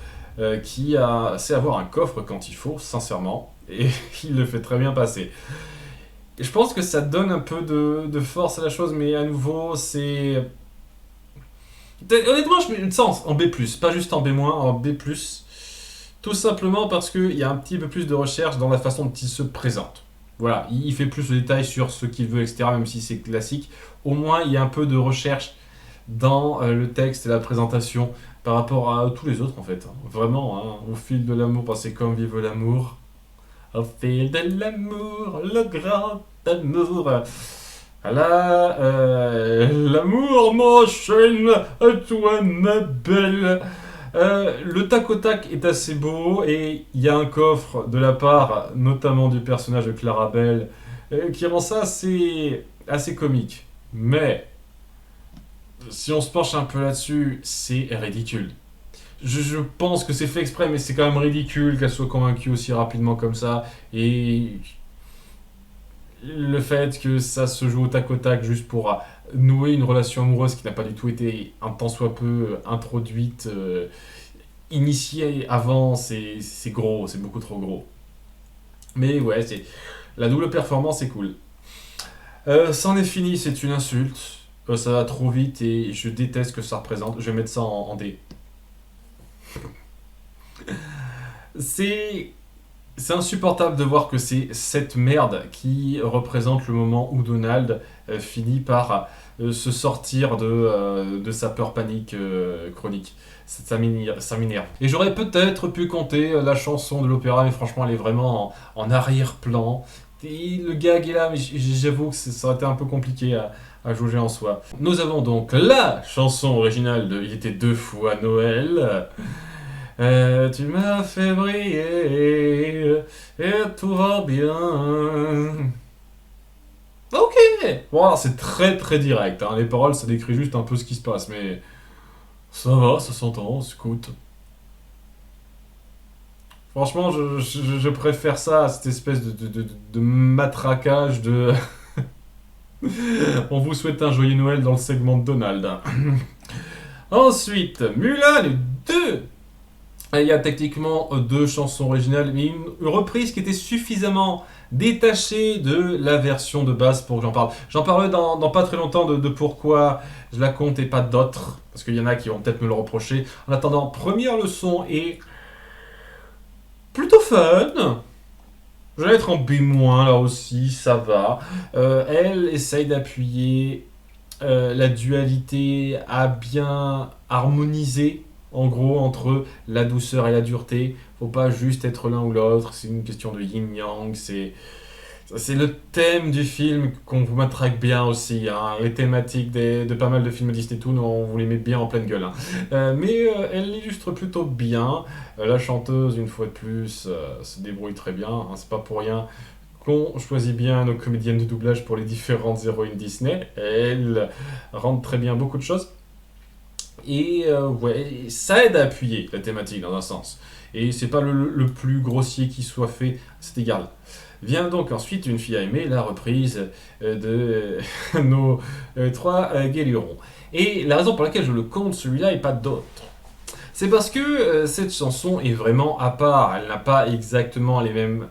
sait avoir un coffre quand il faut, sincèrement, et il le fait très bien passer. Et je pense que ça donne un peu de force à la chose, mais à nouveau, c'est... Honnêtement, je mets ça en B+, pas juste en B-, en B+, tout simplement parce qu'il y a un petit peu plus de recherche dans la façon dont il se présente. Voilà, il fait plus de détails sur ce qu'il veut, etc., même si c'est classique. Au moins, il y a un peu de recherche dans le texte et la présentation par rapport à tous les autres, en fait. Vraiment, hein, au fil de l'amour, c'est comme vive l'amour. Au fil de l'amour, le grand amour. Voilà, l'amour m'enchaîne à toi, ma belle. Le tac au tac est assez beau et il y a un coffre de la part notamment du personnage de Clarabelle qui rend ça assez comique. Mais si on se penche un peu là-dessus, c'est ridicule. Je pense que c'est fait exprès, mais c'est quand même ridicule qu'elle soit convaincue aussi rapidement comme ça. Et le fait que ça se joue au tac au tac juste pour nouer une relation amoureuse qui n'a pas du tout été un tant soit peu introduite, initiée avant, c'est gros, c'est beaucoup trop gros. Mais ouais, la double performance est cool. C'en est fini, c'est une insulte. Ça va trop vite et je déteste ce que ça représente. Je vais mettre ça en D. C'est insupportable de voir que c'est cette merde qui représente le moment où Donald finit par se sortir de sa peur panique chronique. Ça m'énerve. Et j'aurais peut-être pu compter la chanson de l'opéra, mais franchement elle est vraiment en arrière-plan. Et le gag est là, mais j'avoue que ça aurait été un peu compliqué à jauger en soi. Nous avons donc la chanson originale de Il était 2 fois Noël. Tu m'as fait briller et tout va bien. Ok. Bon, c'est très très direct. Hein. Les paroles, ça décrit juste un peu ce qui se passe, mais ça va, ça s'entend, on s'écoute. Franchement, je préfère ça à cette espèce de matraquage de... On vous souhaite un joyeux Noël dans le segment de Donald. Ensuite, Mulan 2. Il y a techniquement 2 chansons originales, mais une reprise qui était suffisamment détachée de la version de base pour que j'en parle. J'en parlerai dans pas très longtemps de pourquoi je la compte et pas d'autres, parce qu'il y en a qui vont peut-être me le reprocher. En attendant, première leçon est plutôt fun. Je vais être en B- là aussi, ça va. Elle essaye d'appuyer la dualité à bien harmoniser, en gros, entre la douceur et la dureté. Faut pas juste être l'un ou l'autre, c'est une question de yin-yang, c'est le thème du film qu'on vous matraque bien aussi. Hein. Les thématiques de pas mal de films Disney Toon, on vous les met bien en pleine gueule. Hein. Mais elle l'illustre plutôt bien. La chanteuse, une fois de plus, se débrouille très bien. Hein. C'est pas pour rien qu'on choisit bien nos comédiennes de doublage pour les différentes héroïnes Disney. Elle rendent très bien beaucoup de choses. Et ouais, ça aide à appuyer la thématique dans un sens. Et c'est pas le plus grossier qui soit fait à cet égard-là. Vient donc ensuite Une fille à aimer, la reprise de nos 3 guélurons. Et la raison pour laquelle je le compte celui-là et pas d'autres, c'est parce que cette chanson est vraiment à part. Elle n'a pas exactement les mêmes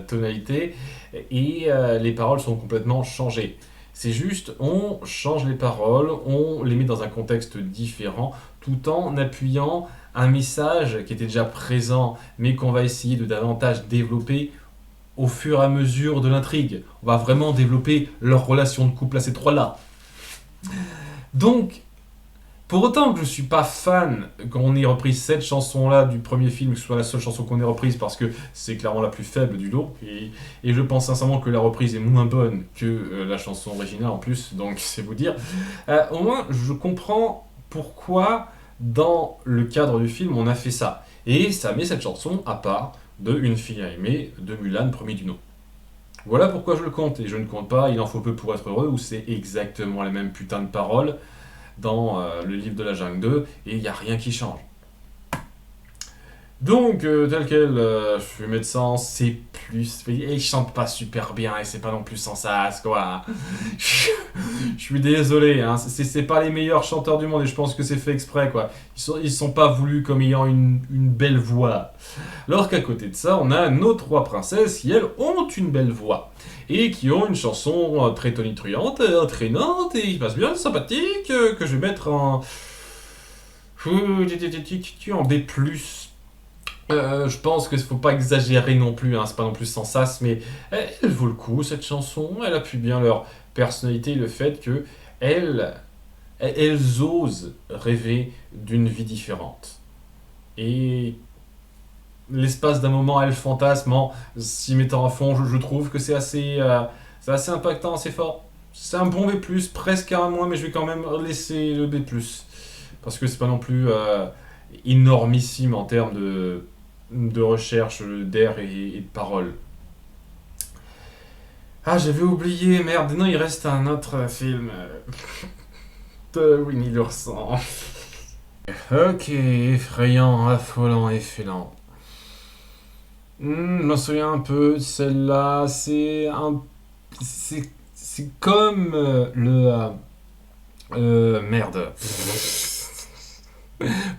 tonalités et les paroles sont complètement changées. C'est juste, on change les paroles, on les met dans un contexte différent, tout en appuyant un message qui était déjà présent, mais qu'on va essayer de davantage développer au fur et à mesure de l'intrigue. On va vraiment développer leur relation de couple à ces 3-là. Donc, pour autant que je ne suis pas fan qu'on ait repris cette chanson-là du premier film, que ce soit la seule chanson qu'on ait reprise, parce que c'est clairement la plus faible du lot, et je pense sincèrement que la reprise est moins bonne que la chanson originale en plus, donc c'est vous dire. Au moins, je comprends pourquoi, dans le cadre du film, on a fait ça. Et ça met cette chanson à part de Une fille à aimer de Mulan, premier du nom. Voilà pourquoi je le compte, et je ne compte pas Il en faut peu pour être heureux, où c'est exactement les mêmes putains de paroles dans le livre de la jungle 2, et il n'y a rien qui change. Donc, tel quel, je vais mettre ça en C+, et il chante pas super bien, et c'est pas non plus sans sas, quoi. Je suis désolé, hein, c'est pas les meilleurs chanteurs du monde, et je pense que c'est fait exprès, quoi. Ils sont pas voulus comme ayant une belle voix. Alors qu'à côté de ça, on a nos trois princesses qui, elles, ont une belle voix. Et qui ont une chanson très tonitruante, entraînante, et qui passe bien, sympathique, que je vais mettre en... en B+. Je pense qu'il ne faut pas exagérer non plus, hein, c'est pas non plus sans sas, mais elle vaut le coup, cette chanson. Elle appuie bien leur personnalité, le fait que elles osent rêver d'une vie différente. Et l'espace d'un moment, elles fantasment en s'y mettant à fond, je trouve que c'est assez impactant, assez fort. C'est un bon B+, presque un moins, mais je vais quand même laisser le B+. Parce que c'est pas non plus énormissime en termes de recherche d'air et de paroles. Ah, j'avais oublié, merde, non, il reste un autre film de Winnie l'ourson. Ok, effrayant, affolant, effélant. Je m'en souviens un peu de celle-là, c'est comme merde.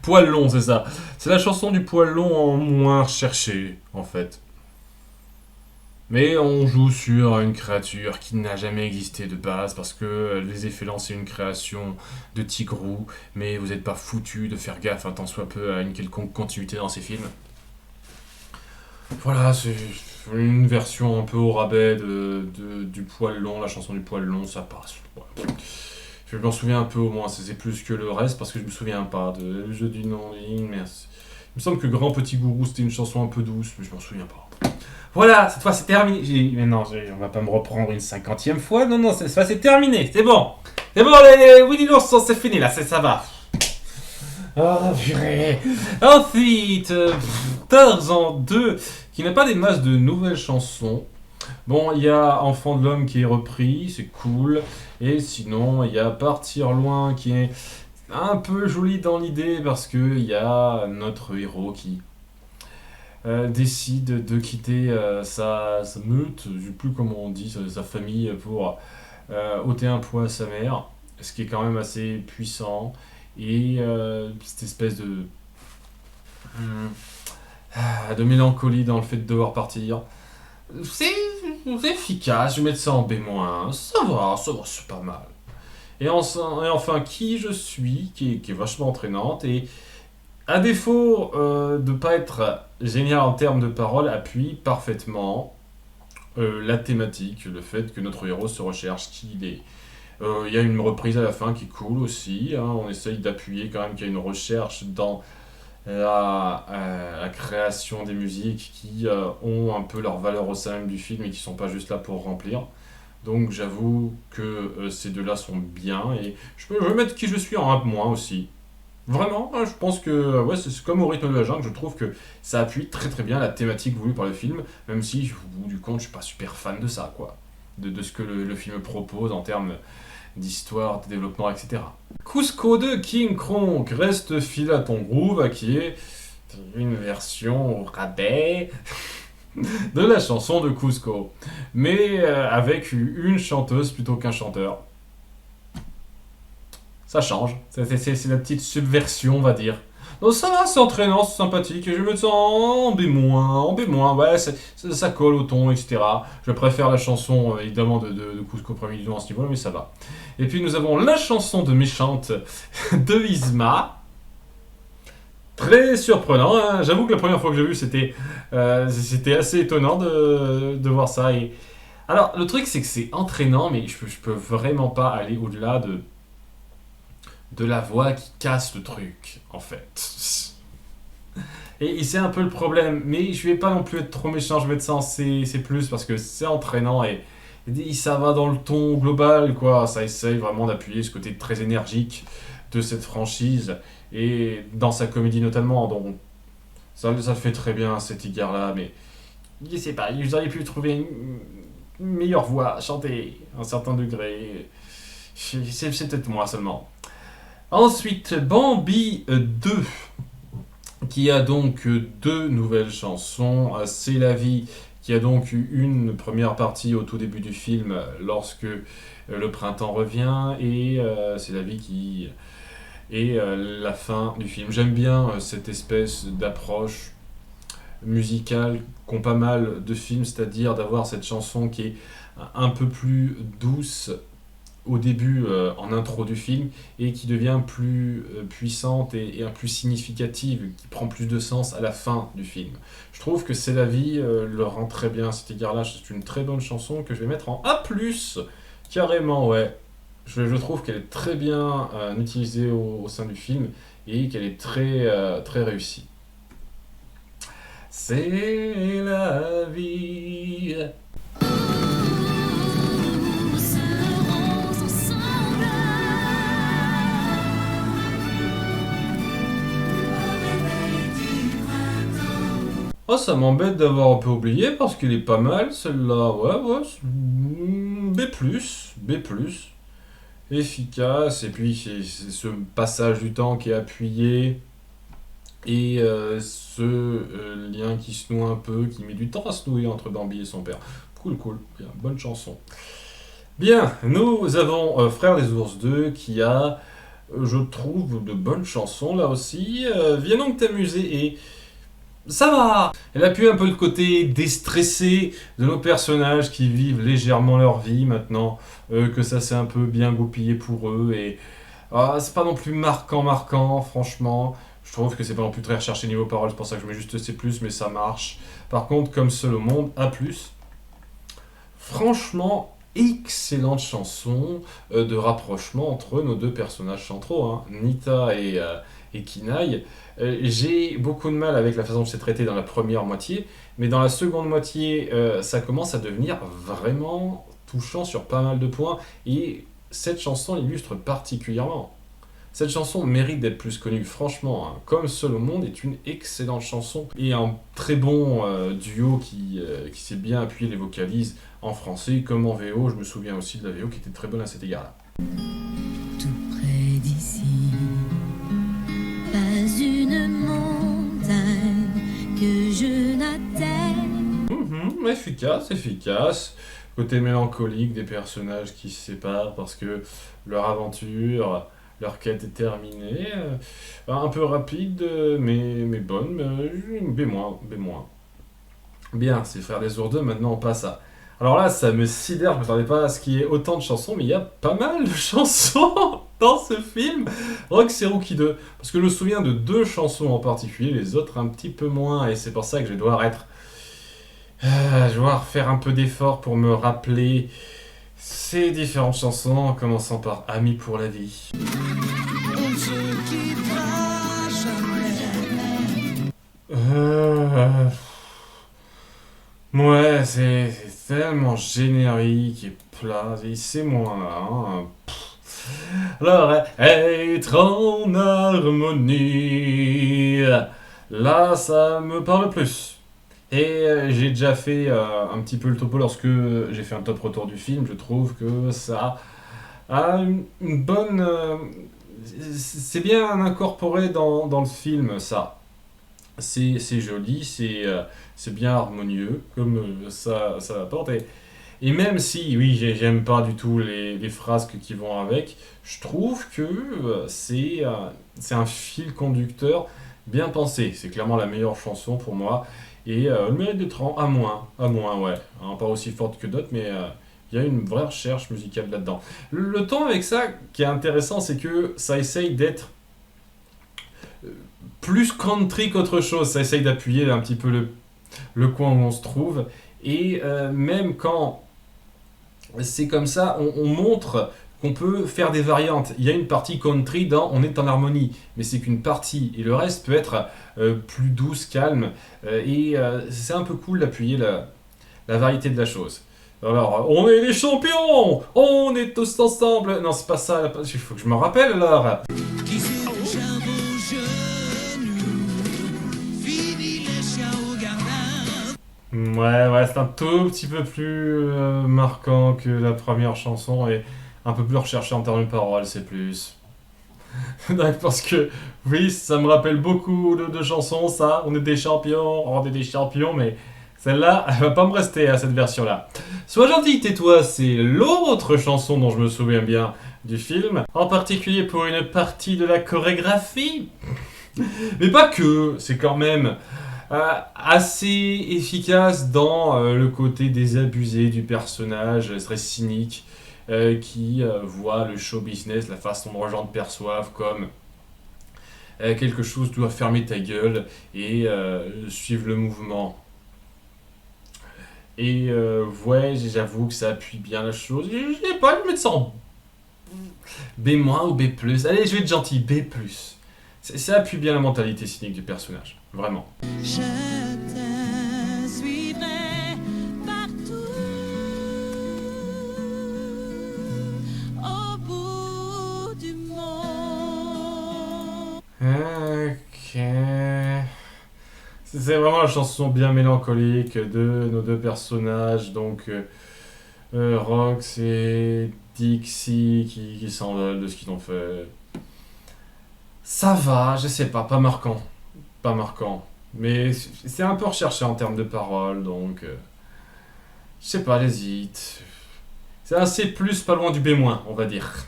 Poil long, c'est ça. C'est la chanson du poil long en moins recherché, en fait. Mais on joue sur une créature qui n'a jamais existé de base, parce que Les Effélants, c'est une création de Tigrou, mais vous n'êtes pas foutu de faire gaffe un tant soit peu à une quelconque continuité dans ces films. Voilà, c'est une version un peu au rabais du poil long, la chanson du poil long, ça passe. Voilà. Je m'en souviens un peu au moins, c'est plus que le reste, parce que je me souviens pas de Le jeu du nom, merci. Il me semble que Grand Petit Gourou, c'était une chanson un peu douce, mais je m'en souviens pas. Voilà, cette fois c'est terminé. Mais non, on va pas me reprendre une 50e fois. Non, cette fois c'est terminé, c'est bon. C'est bon, les Winnie l'ourson, c'est fini là, ça va. Oh purée. Ensuite, Tarzan 2, qui n'a pas des masses de nouvelles chansons. Bon, il y a Enfant de l'homme qui est repris, c'est cool. Et sinon, il y a Partir loin qui est un peu joli dans l'idée parce qu'il y a notre héros qui décide de quitter sa meute, je ne sais plus comment on dit, sa famille pour ôter un poids à sa mère, ce qui est quand même assez puissant. Et cette espèce de mélancolie dans le fait de devoir partir. C'est efficace, je vais mettre ça en B-, ça va, c'est pas mal. Et enfin, Qui je suis, qui est vachement entraînante, et à défaut de pas être génial en termes de paroles, appuie parfaitement la thématique, le fait que notre héros se recherche qui il est. Il y a une reprise à la fin qui est cool aussi, hein, on essaye d'appuyer quand même qu'il y a une recherche dans la création des musiques qui ont un peu leur valeur au sein même du film et qui sont pas juste là pour remplir. Donc j'avoue que ces deux-là sont bien, et je vais mettre Qui je suis en un aussi. Vraiment, je pense que ouais, c'est comme Au rythme de la jungle, je trouve que ça appuie très très bien la thématique voulue par le film, même si au bout du compte je suis pas super fan de ça, quoi. De ce que le film propose en termes d'histoire, de développement, etc. Cusco de King Kong reste fidèle à ton groove, qui est une version au rabais de la chanson de Cusco, mais avec une chanteuse plutôt qu'un chanteur. Ça change, c'est la petite subversion, on va dire. Donc ça va, c'est entraînant, c'est sympathique, et je vais mettre ça en B-, ouais, ça colle au ton, etc. Je préfère la chanson, évidemment, de Cusco premier du nom à ce niveau-là, mais ça va. Et puis nous avons la chanson de Méchante de Yzma. Très surprenant, hein. J'avoue que la première fois que j'ai vu, c'était assez étonnant de voir ça. Et... alors, le truc, c'est que c'est entraînant, mais je peux vraiment pas aller au-delà de la voix qui casse le truc, en fait. Et c'est un peu le problème, mais je vais pas non plus être trop méchant, je vais mettre ça en C+, parce que c'est entraînant et ça va dans le ton global, quoi. Ça essaye vraiment d'appuyer ce côté très énergique de cette franchise, et dans sa comédie notamment. Donc Ça le fait très bien, cet égard-là, mais je sais pas, ils auraient pu trouver une meilleure voix, chanter à un certain degré. C'est peut-être moi seulement. Ensuite, Bambi 2, qui a donc deux nouvelles chansons. C'est la vie, qui a donc eu une première partie au tout début du film, lorsque le printemps revient, et c'est la vie qui est la fin du film. J'aime bien cette espèce d'approche musicale qu'ont pas mal de films, c'est-à-dire d'avoir cette chanson qui est un peu plus douce au début, en intro du film, et qui devient plus puissante et plus significative, qui prend plus de sens à la fin du film. Je trouve que C'est la vie le rend très bien à cet égard-là. C'est une très bonne chanson que je vais mettre en A+, carrément, ouais. Je trouve qu'elle est très bien utilisée au sein du film, et qu'elle est très réussie. C'est la vie. Nous serons ensemble au réveil du printemps. Oh, ça m'embête d'avoir un peu oublié parce qu'elle est pas mal celle-là. Ouais, B+, efficace. Et puis c'est ce passage du temps qui est appuyé. Et ce lien qui se noue un peu, qui met du temps à se nouer entre Bambi et son père. Cool, bien, bonne chanson. Bien, nous avons Frères des ours 2 qui a, je trouve, de bonnes chansons là aussi. Viens donc t'amuser et ça va. Elle appuie un peu le côté déstressé de nos personnages qui vivent légèrement leur vie maintenant, que ça s'est un peu bien goupillé pour eux. Et c'est pas non plus marquant, franchement. Je trouve que c'est pas non plus très recherché niveau paroles, c'est pour ça que je mets juste C+, mais ça marche. Par contre, comme seul au monde, A+. Franchement, excellente chanson de rapprochement entre nos deux personnages centraux, hein, Nita et Kinaï. J'ai beaucoup de mal avec la façon dont c'est traité dans la première moitié, mais dans la seconde moitié, ça commence à devenir vraiment touchant sur pas mal de points, et cette chanson l'illustre particulièrement. Cette chanson mérite d'être plus connue, franchement, hein. Comme seul au monde est une excellente chanson et un très bon duo qui s'est bien appuyé les vocalises en français comme en VO. Je me souviens aussi de la VO qui était très bonne à cet égard-là. Tout près d'ici, pas une montagne que je n'atteigne. Efficace. Côté mélancolique des personnages qui se séparent parce que leur aventure, leur quête est terminée. Un peu rapide, mais bonne. B-. Bien, c'est Frères des ours 2, maintenant on passe à... Alors là, ça me sidère, je ne m'attendais pas à ce qu'il y ait autant de chansons, mais il y a pas mal de chansons dans ce film. Roxy Rookie 2, parce que je me souviens de deux chansons en particulier, les autres un petit peu moins, et c'est pour ça que je vais devoir faire un peu d'effort pour me rappeler ces différentes chansons, en commençant par Amis pour la vie. On ne se quittera jamais. Ouais, c'est tellement générique et plat, et c'est moins là, hein. Alors, être en harmonie, là, ça me parle plus. Et j'ai déjà fait un petit peu le topo lorsque j'ai fait un top retour du film. Je trouve que ça a une bonne... c'est bien incorporé dans le film, ça. C'est joli, c'est bien harmonieux, comme ça apporte. Et même si, oui, j'aime pas du tout les phrases qui vont avec, je trouve que c'est un fil conducteur bien pensé. C'est clairement la meilleure chanson pour moi. Et le mérite d'être en A-, ouais. Hein, pas aussi forte que d'autres, mais il y a une vraie recherche musicale là-dedans. Le ton avec ça, qui est intéressant, c'est que ça essaye d'être plus country qu'autre chose. Ça essaye d'appuyer un petit peu le coin où on se trouve. Et même quand c'est comme ça, on montre qu'on peut faire des variantes. Il y a une partie country dans On est en harmonie, mais c'est qu'une partie, et le reste peut être plus douce, calme, et c'est un peu cool d'appuyer la variété de la chose. Alors, on est les champions, on est tous ensemble. Non, c'est pas ça, il faut que je me rappelle alors. Qui s'est déjà vos genoux, fini Ouais, c'est un tout petit peu plus marquant que la première chanson et un peu plus recherché en termes de paroles, c'est plus. Donc, parce que, oui, ça me rappelle beaucoup de chansons, ça. On est des champions, on est des champions, mais celle-là, elle va pas me rester à cette version-là. Sois gentil, tais-toi, c'est l'autre chanson dont je me souviens bien du film, en particulier pour une partie de la chorégraphie. Mais pas que, c'est quand même assez efficace dans le côté désabusé du personnage, très cynique, qui voit le show business, la façon dont les gens te perçoivent comme quelque chose, tu dois fermer ta gueule et suivre le mouvement. Et ouais, j'avoue que ça appuie bien la chose. Je sais pas, je vais mettre ça en B- ou B+. Allez, je vais être gentil, B+. Ça appuie bien la mentalité cynique du personnage, vraiment. Je te suivrai partout au bout du monde. Ok. C'est vraiment la chanson bien mélancolique de nos deux personnages, donc Rox et Dixie qui s'envolent de ce qu'ils ont fait. Ça va, je sais pas marquant. Pas marquant. Mais c'est un peu recherché en termes de paroles, donc je sais pas, j'hésite. C'est un C+, pas loin du B-, on va dire.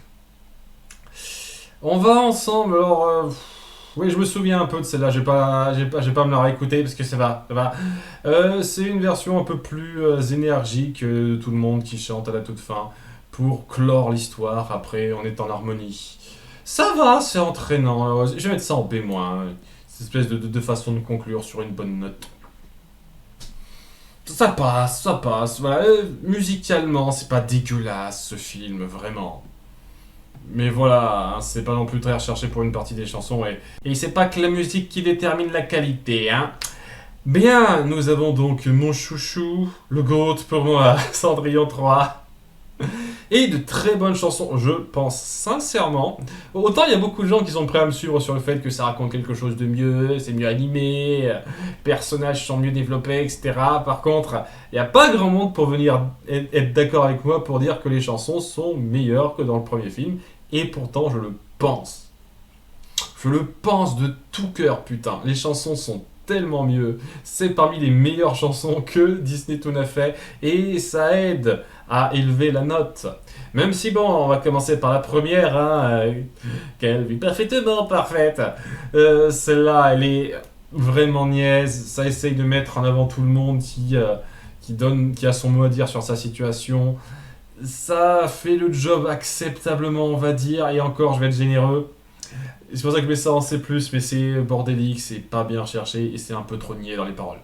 On va ensemble, alors... oui, je me souviens un peu de celle-là, je vais pas me la réécouter parce que ça va. C'est une version un peu plus énergique de tout le monde qui chante à la toute fin pour clore l'histoire, après on est en harmonie. Ça va, c'est entraînant, je vais mettre ça en B-, cette espèce de façon de conclure sur une bonne note. Ça passe, voilà. Musicalement, c'est pas dégueulasse ce film, vraiment. Mais voilà, hein, c'est pas non plus très recherché pour une partie des chansons et c'est pas que la musique qui détermine la qualité, hein. Bien, nous avons donc mon chouchou, le GOAT pour moi, Cendrillon 3. Et de très bonnes chansons, je pense sincèrement. Autant il y a beaucoup de gens qui sont prêts à me suivre sur le fait que ça raconte quelque chose de mieux, c'est mieux animé, les personnages sont mieux développés, etc. Par contre, il n'y a pas grand monde pour venir être d'accord avec moi pour dire que les chansons sont meilleures que dans le premier film. Et pourtant, je le pense. Je le pense de tout cœur, putain. Les chansons sont tellement mieux. C'est parmi les meilleures chansons que Disney Toon a fait. Et ça aide à élever la note. Même si, bon, on va commencer par la première, hein. Quelle vie parfaitement parfaite. Celle-là, elle est vraiment niaise. Ça essaye de mettre en avant tout le monde qui a son mot à dire sur sa situation. Ça fait le job acceptablement, on va dire, et encore, je vais être généreux. C'est pour ça que je mets ça en C+, mais c'est bordélique, c'est pas bien cherché, et c'est un peu trop niais dans les paroles.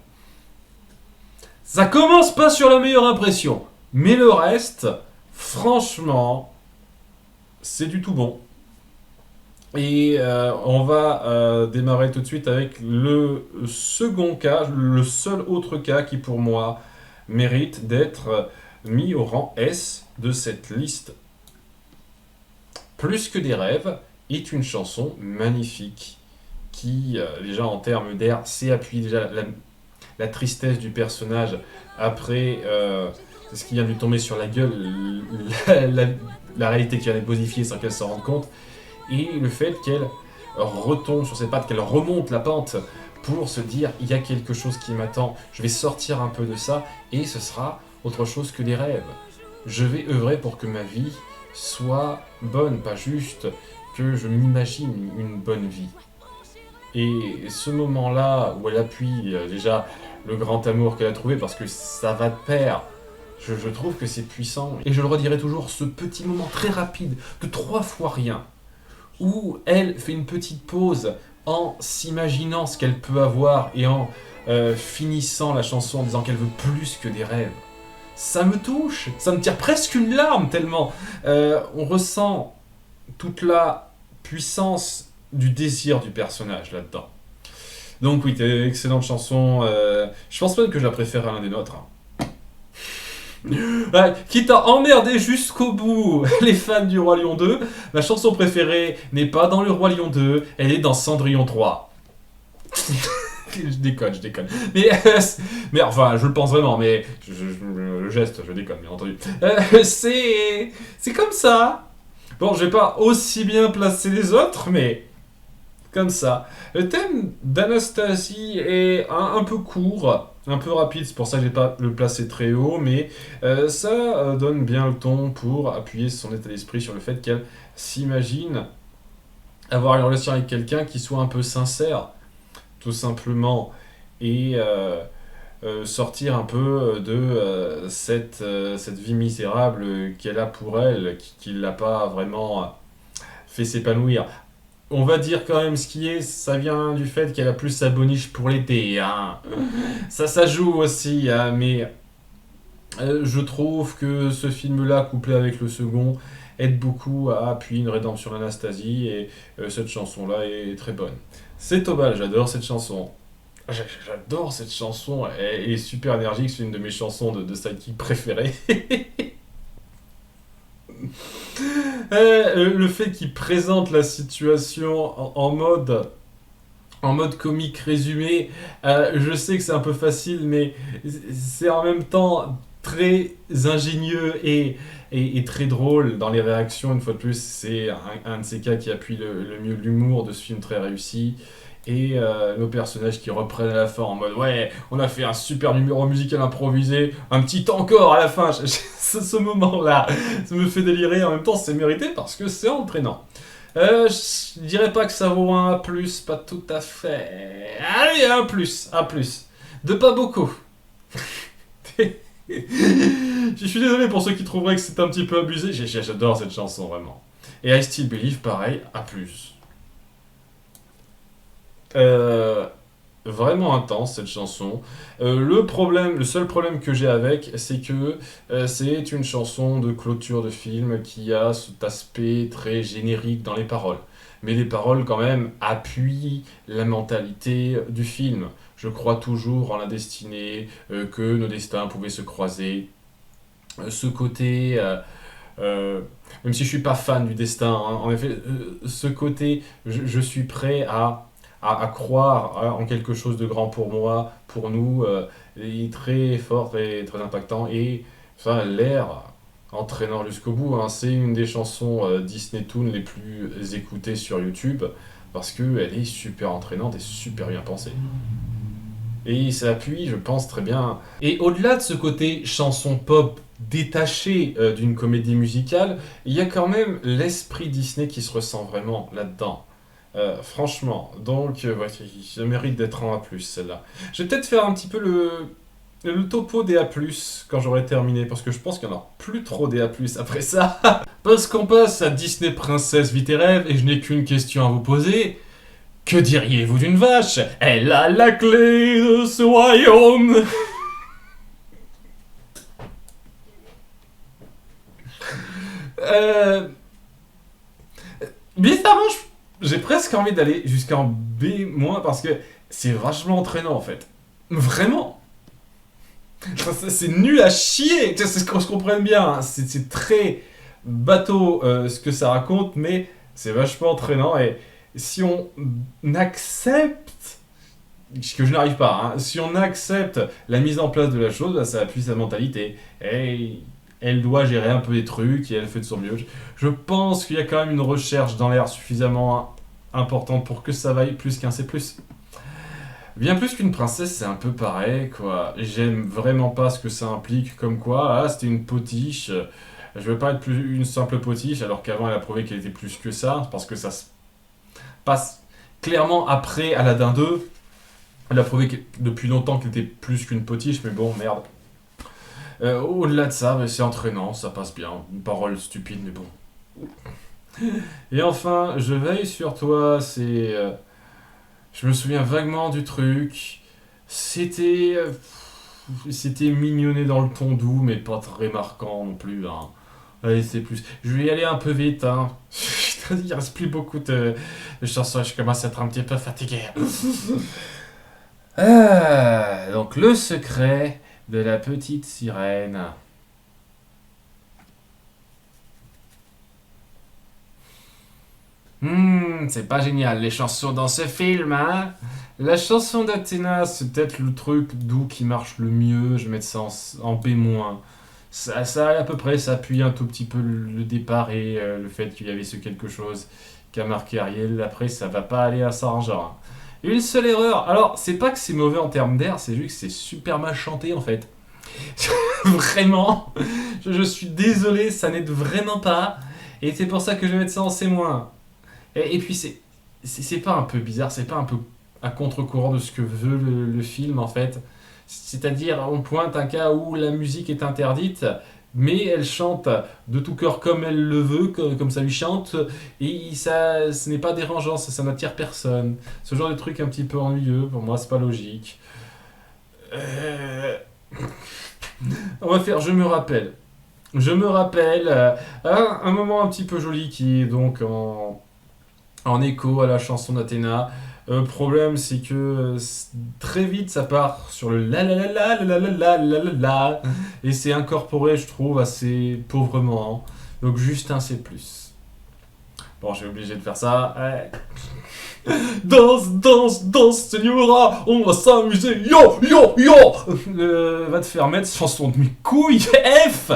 Ça commence pas sur la meilleure impression, mais le reste, franchement, c'est du tout bon. Et on va démarrer tout de suite avec le second cas, le seul autre cas qui pour moi mérite d'être mis au rang S de cette liste. Plus que des rêves est une chanson magnifique qui, déjà en termes d'air, sait appuyer déjà la tristesse du personnage après ce qui vient de lui tomber sur la gueule, la réalité qui vient d'être modifiée sans qu'elle s'en rende compte, et le fait qu'elle retombe sur ses pattes, qu'elle remonte la pente pour se dire il y a quelque chose qui m'attend, je vais sortir un peu de ça et ce sera autre chose que des rêves. Je vais œuvrer pour que ma vie soit bonne, pas juste que je m'imagine une bonne vie. Et ce moment-là où elle appuie déjà le grand amour qu'elle a trouvé, parce que ça va de pair, je trouve que c'est puissant. Et je le redirai toujours, ce petit moment très rapide, de 3 fois rien, où elle fait une petite pause en s'imaginant ce qu'elle peut avoir et en finissant la chanson en disant qu'elle veut plus que des rêves. Ça me touche, ça me tire presque une larme tellement on ressent toute la puissance du désir du personnage là-dedans. Donc oui, excellente chanson. Je pense même que je la préfère à l'un des nôtres. Quitte à emmerder jusqu'au bout les fans du Roi Lion 2, ma chanson préférée n'est pas dans le Roi Lion 2, elle est dans Cendrillon 3. Je déconne, je déconne. Mais, mais enfin, je le pense vraiment, mais le geste, je déconne, bien entendu. C'est comme ça. Bon, je vais pas aussi bien placer les autres, mais comme ça. Le thème d'Anastasie est un peu court, un peu rapide, c'est pour ça que je n'ai pas le placé très haut, mais ça donne bien le ton pour appuyer son état d'esprit sur le fait qu'elle s'imagine avoir une relation avec quelqu'un qui soit un peu sincère, tout simplement, et sortir un peu de cette vie misérable qu'elle a pour elle, qui ne l'a pas vraiment fait s'épanouir. On va dire quand même ce qui est, ça vient du fait qu'elle a plus sa boniche pour l'été. Hein. Ça joue aussi, hein, mais je trouve que ce film-là, couplé avec le second, aide beaucoup à appuyer une rédemption d'Anastasie, et cette chanson-là est très bonne. C'est Tobal, j'adore cette chanson. J'adore cette chanson, elle est super énergique, c'est une de mes chansons de sidekick préférées. Le fait qu'il présente la situation en mode comique résumé, je sais que c'est un peu facile, mais c'est en même temps très ingénieux et très drôle dans les réactions. Une fois de plus, c'est un de ces cas qui appuie le mieux l'humour de ce film très réussi. Et nos personnages qui reprennent à la fin en mode ouais, on a fait un super numéro musical improvisé, un petit encore à la fin. Ce moment-là, ça me fait délirer. En même temps, c'est mérité parce que c'est entraînant. Je dirais pas que ça vaut un A+, pas tout à fait. Allez, un plus. De pas beaucoup. Je suis désolé pour ceux qui trouveraient que c'est un petit peu abusé. J'adore cette chanson, vraiment. Et I Still Believe, pareil, A+. Vraiment intense cette chanson. Le seul problème que j'ai avec, c'est que c'est une chanson de clôture de film qui a cet aspect très générique dans les paroles. Mais les paroles, quand même, appuient la mentalité du film. Je crois toujours en la destinée, que nos destins pouvaient se croiser. Ce côté, même si je suis pas fan du destin, hein, en effet, ce côté, je suis prêt à croire en quelque chose de grand pour moi, pour nous, est très fort et très impactant. Et ça a l'air entraînant jusqu'au bout. Hein. C'est une des chansons Disney Toon les plus écoutées sur YouTube parce qu'elle est super entraînante et super bien pensée. Et ça appuie, je pense, très bien. Et au-delà de ce côté chanson pop détaché d'une comédie musicale, il y a quand même l'esprit Disney qui se ressent vraiment là-dedans. Franchement, donc ouais, ça mérite d'être en A+, celle-là. Je vais peut-être faire un petit peu le topo des A+, quand j'aurai terminé, parce que je pense qu'il n'y en a plus trop des A+, après ça. Parce qu'on passe à Disney Princesse Vite et Rêve, et je n'ai qu'une question à vous poser. Que diriez-vous d'une vache? Elle a la clé de ce royaume. Bizarrement, j'ai presque envie d'aller jusqu'en B- parce que c'est vachement entraînant en fait. Vraiment. C'est nul à chier. C'est ce qu'on se comprenne bien. Hein. C'est très bateau ce que ça raconte, mais c'est vachement entraînant. Et si on accepte, ce que je n'arrive pas, hein, si on accepte la mise en place de la chose, bah, ça appuie sa mentalité. Et elle doit gérer un peu des trucs et elle fait de son mieux. Je pense qu'il y a quand même une recherche dans l'air suffisamment importante pour que ça vaille plus qu'un C+. Bien plus qu'une princesse, c'est un peu pareil, quoi. J'aime vraiment pas ce que ça implique, comme quoi, ah, c'était une potiche. Je veux pas être plus une simple potiche, alors qu'avant elle a prouvé qu'elle était plus que ça, parce que ça se passe clairement après Aladdin 2. Elle a prouvé depuis longtemps qu'elle était plus qu'une potiche, mais bon, merde. Au-delà de ça, c'est entraînant, ça passe bien. Une parole stupide, mais bon. Et enfin, je veille sur toi, c'est... je me souviens vaguement du truc. C'était mignonné dans le ton doux, mais pas très marquant non plus. Hein. Allez, c'est plus... Je vais y aller un peu vite. Hein. Il reste plus beaucoup de chansons, je commence à être un petit peu fatigué. Donc, le secret de la petite sirène. C'est pas génial les chansons dans ce film, hein. La chanson d'Athéna, c'est peut-être le truc doux qui marche le mieux. Je vais mettre ça en B-. Ça à peu près, ça appuie un tout petit peu le départ et le fait qu'il y avait ce quelque chose qu'a marqué Ariel. Après, ça va pas aller à s'arranger, hein. Une seule erreur. Alors, c'est pas que c'est mauvais en termes d'air, c'est juste que c'est super mal chanté en fait. Vraiment, je suis désolé, ça n'aide vraiment pas. Et c'est pour ça que je vais mettre ça en C-. Et puis c'est pas un peu bizarre, c'est pas un peu à contre-courant de ce que veut le film en fait. C'est-à-dire, on pointe un cas où la musique est interdite, mais elle chante de tout cœur comme elle le veut, comme ça lui chante, et ça, ce n'est pas dérangeant, ça n'attire personne. Ce genre de truc un petit peu ennuyeux, pour moi, c'est pas logique. On va faire Je me rappelle. Je me rappelle un moment un petit peu joli qui est donc en écho à la chanson d'Athéna. Le problème, c'est que très vite, ça part sur le la la la la la la la la la la, et c'est incorporé, je trouve, assez pauvrement. Donc juste un C+. Bon, j'ai obligé de faire ça. Ouais. Danse, danse, danse, Señora, on va s'amuser, yo, yo, yo. Va te faire mettre chanson de mes couilles. F,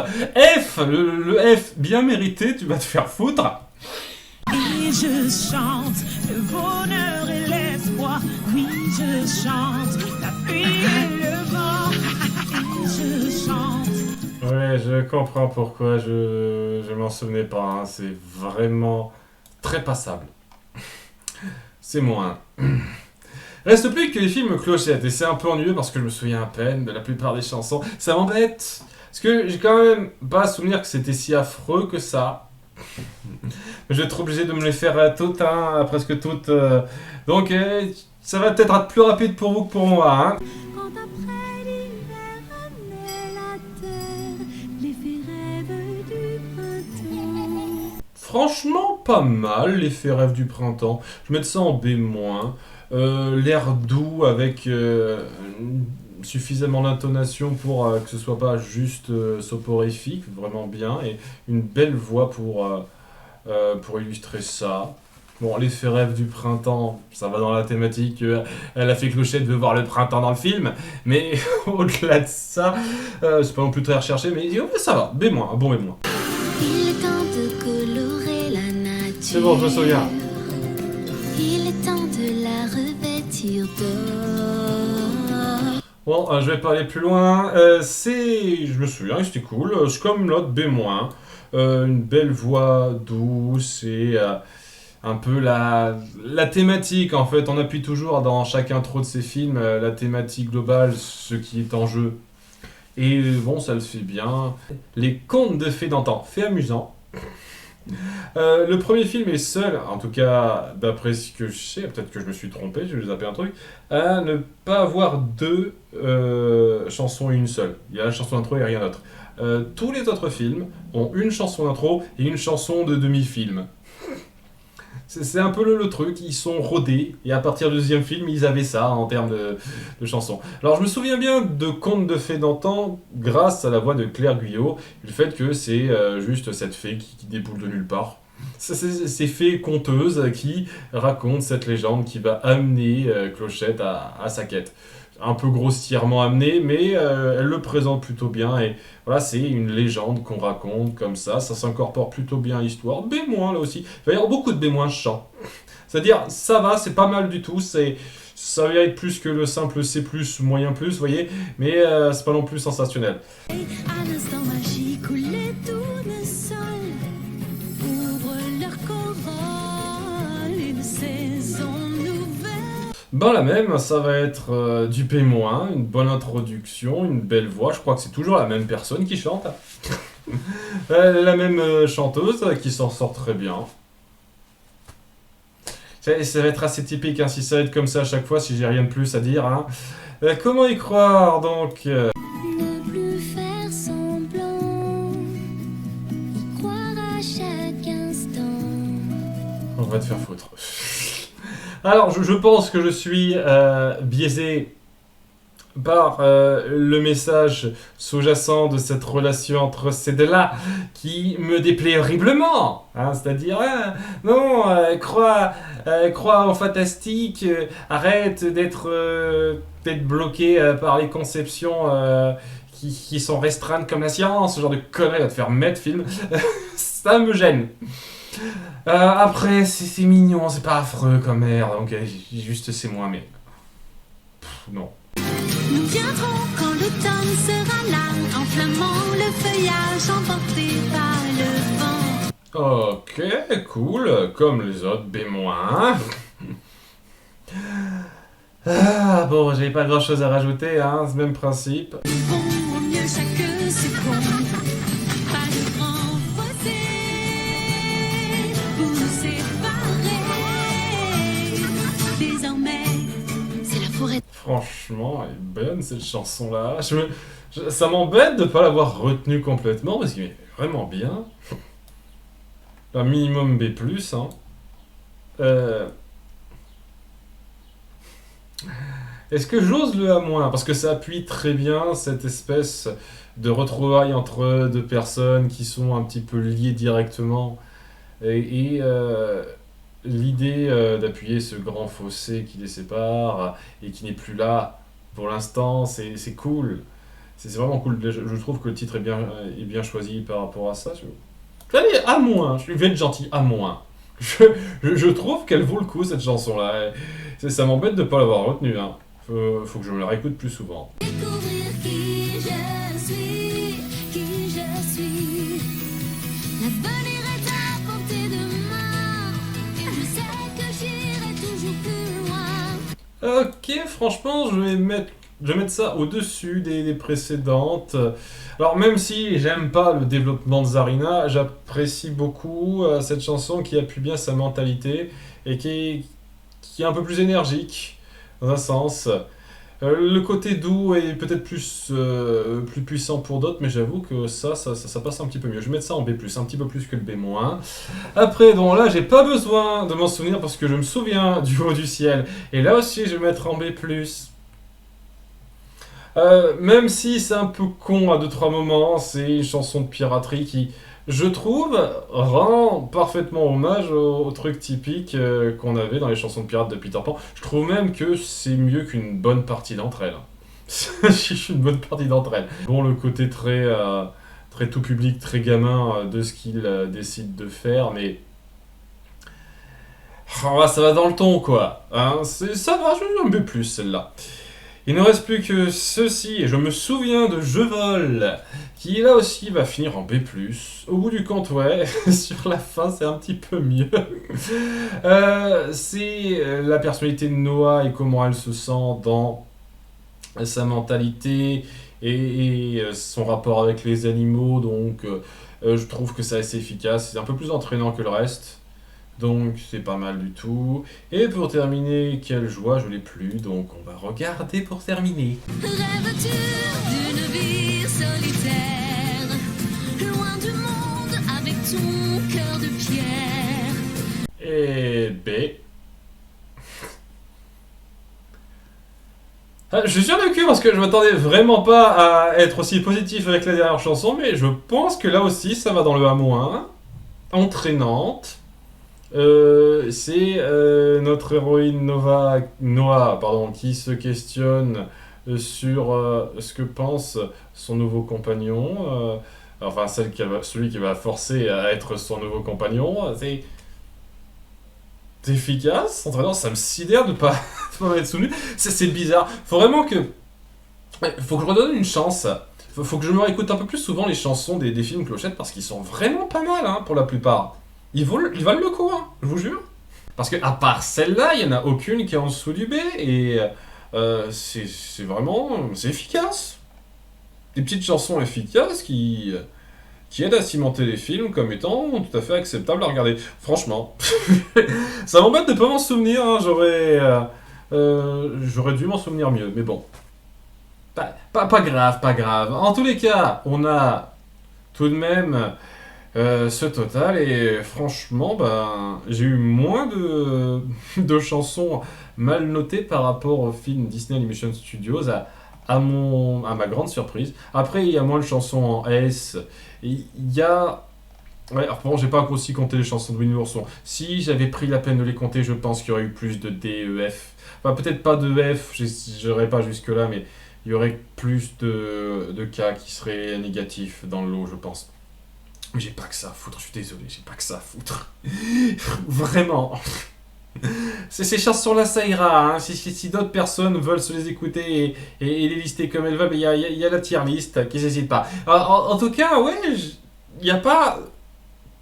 le F bien mérité, tu vas te faire foutre. Et je chante le bonheur et l'espoir. Oui, je chante la pluie et le vent. Et je chante. Ouais, je comprends pourquoi je m'en souvenais pas, hein. C'est vraiment très passable. C'est moins. Reste plus que les films clochettes, et c'est un peu ennuyeux parce que je me souviens à peine de la plupart des chansons. Ça m'embête, parce que j'ai quand même pas souvenir que c'était si affreux que ça. Je vais être obligé de me les faire toutes, hein, presque toutes. Donc ça va peut-être être plus rapide pour vous que pour moi, hein. Quand après l'hiver amenait la terre, l'effet rêve du printemps. Franchement, pas mal, l'effet rêve du printemps. Je vais mettre ça en B-. L'air doux avec suffisamment d'intonation pour que ce soit pas juste soporifique, vraiment bien, et une belle voix pour illustrer ça. Bon, l'effet rêve du printemps, ça va dans la thématique. Elle a fait Clochette veut voir le printemps dans le film, mais au-delà de ça, c'est pas non plus très recherché, mais ça va, B-, un bon B-. Il est temps de colorer la nature. C'est bon, je me souviens. Il est temps de la revêtir d'or. Bon, je vais pas aller plus loin. Je me souviens, c'était cool. C'est comme l'autre B-. Une belle voix douce et un peu la thématique en fait. On appuie toujours dans chaque intro de ces films la thématique globale, ce qui est en jeu. Et bon, ça le fait bien. Les contes de fées d'antan, fait amusant. Le premier film est seul, en tout cas d'après ce que je sais, peut-être que je me suis trompé, je vais zapper un truc, à ne pas avoir deux chansons et une seule. Il y a la chanson d'intro et rien d'autre. Tous les autres films ont une chanson d'intro et une chanson de demi-film. C'est un peu le truc, ils sont rodés, et à partir du deuxième film, ils avaient ça en termes de chansons. Alors je me souviens bien de Contes de fées d'antan grâce à la voix de Claire Guyot, le fait que c'est juste cette fée qui déboule de nulle part. C'est ces fées conteuses qui racontent cette légende qui va amener Clochette à sa quête. Un peu grossièrement amenée, mais elle le présente plutôt bien, et voilà, c'est une légende qu'on raconte comme ça s'incorpore plutôt bien à l'histoire. B- là aussi, il va y avoir beaucoup de B- chants. C'est-à-dire, ça va, c'est pas mal du tout, ça va être plus que le simple C+, moyen plus, vous voyez, mais c'est pas non plus sensationnel. À l'instant magique où les tournesols ouvrent leur corolle, une saison nouvelle. Dans la même, ça va être du P-, une bonne introduction, une belle voix, je crois que c'est toujours la même personne qui chante. La même chanteuse qui s'en sort très bien. Ça va être assez typique, hein, si ça va être comme ça à chaque fois, si j'ai rien de plus à dire. Hein. Comment y croire donc Ne plus faire semblant, y croire à chaque instant. On va te faire foutre. Alors, je pense que je suis biaisé par le message sous-jacent de cette relation entre ces deux-là qui me déplaît horriblement. Hein, c'est-à-dire, non, crois au fantastique, arrête d'être bloqué par les conceptions qui sont restreintes comme la science, ce genre de conneries à te faire mettre film. Ça me gêne. Après, c'est mignon, c'est pas affreux comme merde, donc juste c'est moi, mais... non. Nous viendrons quand l'automne sera là, enflammant le feuillage emporté par le vent. Ok, cool, comme les autres, B-. Bon, j'avais pas grand chose à rajouter, hein, c'est le même principe. Bon, au mieux chaque seconde, pas de grand fossé pour nous séparer. Désormais, c'est la forêt. Franchement, elle est bonne cette chanson-là. Ça m'embête de pas l'avoir retenue complètement, parce qu'il est vraiment bien. Un minimum B+, hein. Est-ce que j'ose le A-? Parce que ça appuie très bien cette espèce de retrouvailles entre deux personnes qui sont un petit peu liées directement. Et l'idée d'appuyer ce grand fossé qui les sépare et qui n'est plus là pour l'instant, c'est cool. C'est vraiment cool. Je trouve que le titre est bien choisi par rapport à ça. Allez, A-, je vais être gentil, A-. Je trouve qu'elle vaut le coup cette chanson-là. Ça m'embête de ne pas l'avoir retenue. Hein. Faut que je me la réécoute plus souvent. Découvrir qui je suis, l'avenir est à portée de main, je sais que j'irai toujours plus loin. Ok, franchement, je vais mettre ça au-dessus des précédentes. Alors, même si j'aime pas le développement de Zarina, j'apprécie beaucoup cette chanson qui appuie bien sa mentalité et qui est un peu plus énergique, dans un sens. Le côté doux est peut-être plus puissant pour d'autres, mais j'avoue que ça passe un petit peu mieux. Je vais mettre ça en B+, un petit peu plus que le B-. Après, bon, là, j'ai pas besoin de m'en souvenir parce que je me souviens du haut du ciel. Et là aussi, je vais mettre en B+. Même si c'est un peu con à 2-3 moments, c'est une chanson de piraterie qui, je trouve, rend parfaitement hommage au truc typique qu'on avait dans les chansons de pirates de Peter Pan. Je trouve même que c'est mieux qu'une bonne partie d'entre elles. Je suis une bonne partie d'entre elles. Bon, le côté très tout public, très gamin de ce qu'il décide de faire, mais... oh, ça va dans le ton, quoi. Hein, ça va, je vais un B+, celle-là. Il ne reste plus que ceci, et je me souviens de Je vole, qui là aussi va finir en B+. Au bout du compte, ouais, sur la fin, c'est un petit peu mieux. C'est la personnalité de Noah et comment elle se sent dans sa mentalité et son rapport avec les animaux, donc je trouve que c'est assez efficace, c'est un peu plus entraînant que le reste. Donc c'est pas mal du tout. Et pour terminer, quelle joie, je l'ai plus, donc on va regarder pour terminer. Rêves-tu d'une vie solitaire, loin du monde avec ton cœur de pierre? Et B. Je suis sur le cul parce que je m'attendais vraiment pas à être aussi positif avec la dernière chanson, mais je pense que là aussi ça va dans le A-, entraînante. C'est notre héroïne Noah, qui se questionne sur ce que pense son nouveau compagnon, enfin celui qui va forcer à être son nouveau compagnon. C'est efficace, entraînant, ça me sidère de pas mettre sous nu. C'est bizarre. Faut vraiment que je redonne une chance. Faut que je me réécoute un peu plus souvent les chansons des films Clochette parce qu'ils sont vraiment pas mal, hein, pour la plupart. Ils valent le coup, hein, je vous jure. Parce que à part celle-là, il n'y en a aucune qui est en dessous du B, et c'est vraiment... c'est efficace. Des petites chansons efficaces qui aident à cimenter les films comme étant tout à fait acceptables à regarder. Franchement. Ça m'embête de pas m'en souvenir, hein, j'aurais dû m'en souvenir mieux, mais bon. Pas grave. En tous les cas, on a tout de même... ce total, et franchement, j'ai eu moins de chansons mal notées par rapport au film Disney Animation Studios à ma grande surprise. Après, il y a moins de chansons en S. Il y a... Ouais, alors bon, j'ai pas aussi compté les chansons de Winnie l'ourson. Si j'avais pris la peine de les compter, je pense qu'il y aurait eu plus de D, E, F. Enfin, peut-être pas de F, j'aurais pas jusque-là, mais il y aurait plus de cas qui seraient négatifs dans le lot, je pense. Mais j'ai pas que ça à foutre, je suis désolé, j'ai pas que ça à foutre. Vraiment. Ces chansons-là, ça ira. Hein. Si d'autres personnes veulent se les écouter et les lister comme elles veulent, il y a la tier list qui n'hésite pas. En tout cas, ouais, il n'y a pas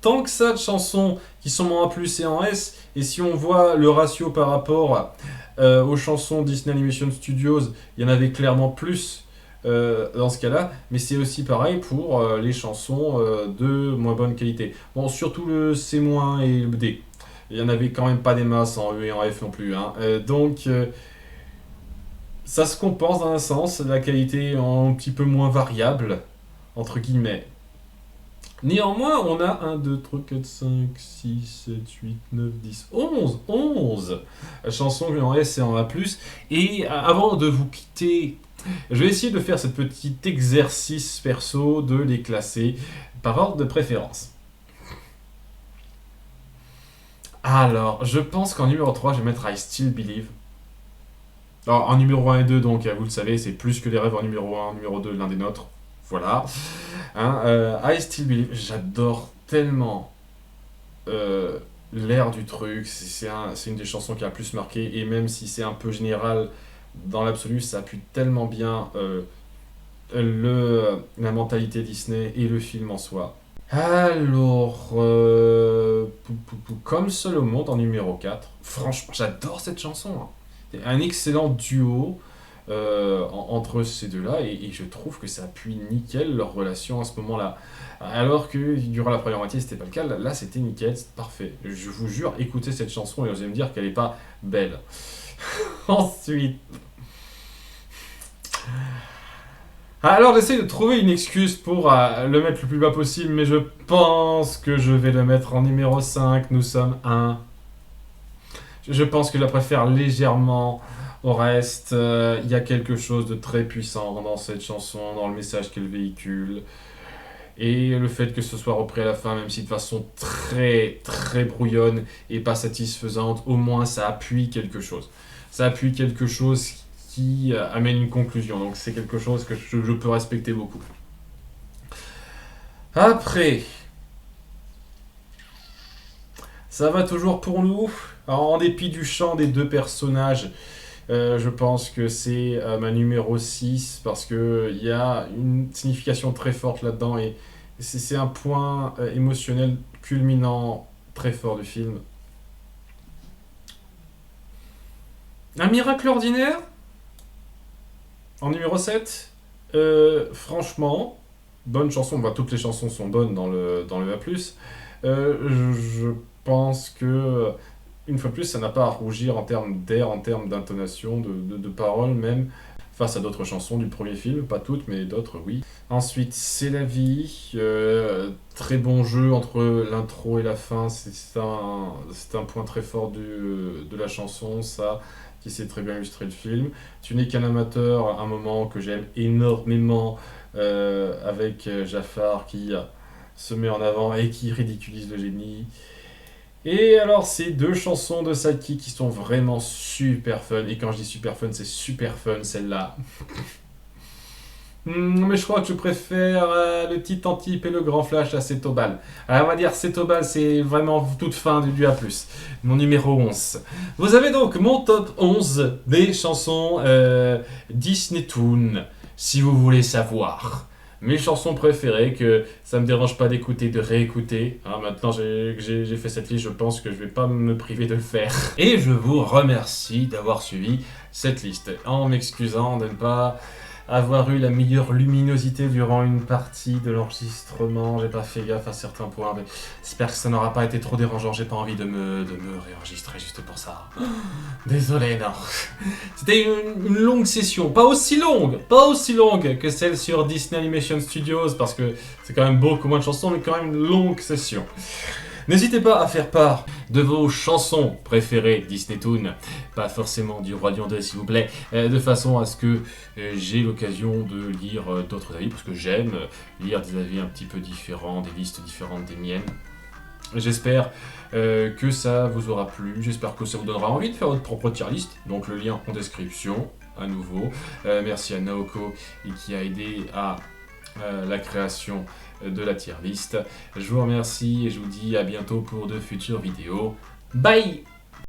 tant que ça de chansons qui sont en A+, et en S. Et si on voit le ratio par rapport aux chansons Disney Animation Studios, il y en avait clairement plus dans ce cas-là. Mais c'est aussi pareil pour les chansons de moins bonne qualité. Bon, surtout le C- et le D. Il n'y en avait quand même pas des masses en E et en F non plus. Hein. Donc, ça se compense dans un sens. La qualité est un petit peu moins variable, entre guillemets. Néanmoins, on a 1, 2, 3, 4, 5, 6, 7, 8, 9, 10, 11 chansons en S et en A+. Et avant de vous quitter, je vais essayer de faire ce petit exercice perso de les classer par ordre de préférence. Alors, je pense qu'en numéro 3, je vais mettre I Still Believe. Alors, en numéro 1 et 2, donc, vous le savez, c'est plus que les rêves en numéro 1, numéro 2, l'un des nôtres. Voilà. Hein, I Still Believe, j'adore tellement l'air du truc. C'est une des chansons qui a le plus marqué. Et même si c'est un peu général, dans l'absolu, ça appuie tellement bien la mentalité Disney et le film en soi. Alors, Comme seul au monde en numéro 4. Franchement, j'adore cette chanson. Hein. C'est un excellent duo entre ces deux-là et je trouve que ça appuie nickel leur relation à ce moment-là. Alors que durant la première moitié, c'était pas le cas. Là, c'était nickel, c'est parfait. Je vous jure, écoutez cette chanson et vous allez me dire qu'elle est pas belle. Ensuite... Alors j'essaie de trouver une excuse pour le mettre le plus bas possible, mais je pense que je vais le mettre en numéro 5, nous sommes 1. Je pense que je la préfère légèrement au reste. Il y a quelque chose de très puissant dans cette chanson, dans le message qu'elle véhicule. Et le fait que ce soit repris à la fin, même si de façon très très brouillonne et pas satisfaisante, au moins ça appuie quelque chose. Ça appuie quelque chose qui amène une conclusion. Donc c'est quelque chose que je peux respecter beaucoup. Après, ça va toujours pour nous. Alors, en dépit du chant des deux personnages, je pense que c'est ma numéro 6 parce qu'il y a une signification très forte là-dedans et c'est un point émotionnel culminant très fort du film. Un miracle ordinaire en numéro 7, franchement, bonne chanson. Bah, toutes les chansons sont bonnes dans le A+. Je pense que, une fois de plus, ça n'a pas à rougir en termes d'air, en termes d'intonation, de paroles même, face à d'autres chansons du premier film. Pas toutes, mais d'autres, oui. Ensuite, C'est la vie. Très bon jeu entre l'intro et la fin. C'est un point très fort de la chanson, ça, qui sait très bien illustrer le film. Tu n'es qu'un amateur, un moment que j'aime énormément, avec Jafar qui se met en avant et qui ridiculise le génie. Et alors, ces deux chansons de Sidekick qui sont vraiment super fun. Et quand je dis super fun, c'est super fun, celle-là. Mais je crois que je préfère le petit Antip et le grand flash à Setobal. Alors on va dire Setobal, c'est vraiment toute fin du A+. Mon numéro 11. Vous avez donc mon top 11 des chansons Disney Toon, si vous voulez savoir. Mes chansons préférées que ça me dérange pas d'écouter, de réécouter. Hein, maintenant que j'ai fait cette liste, je pense que je vais pas me priver de le faire. Et je vous remercie d'avoir suivi cette liste. En m'excusant de ne pas avoir eu la meilleure luminosité durant une partie de l'enregistrement. J'ai pas fait gaffe à certains points, mais j'espère que ça n'aura pas été trop dérangeant. J'ai pas envie de me réenregistrer juste pour ça. Désolé, non. C'était une longue session, pas aussi longue que celle sur Disney Animation Studios, parce que c'est quand même beaucoup moins de chansons, mais quand même une longue session. N'hésitez pas à faire part de vos chansons préférées Disney Toon, pas forcément du Roi Lion 2 s'il vous plaît, de façon à ce que j'ai l'occasion de lire d'autres avis, parce que j'aime lire des avis un petit peu différents, des listes différentes des miennes. J'espère que ça vous aura plu, j'espère que ça vous donnera envie de faire votre propre tier list, donc le lien en description à nouveau. Merci à Naoko qui a aidé à la création de la tier list. Je vous remercie et je vous dis à bientôt pour de futures vidéos. Bye!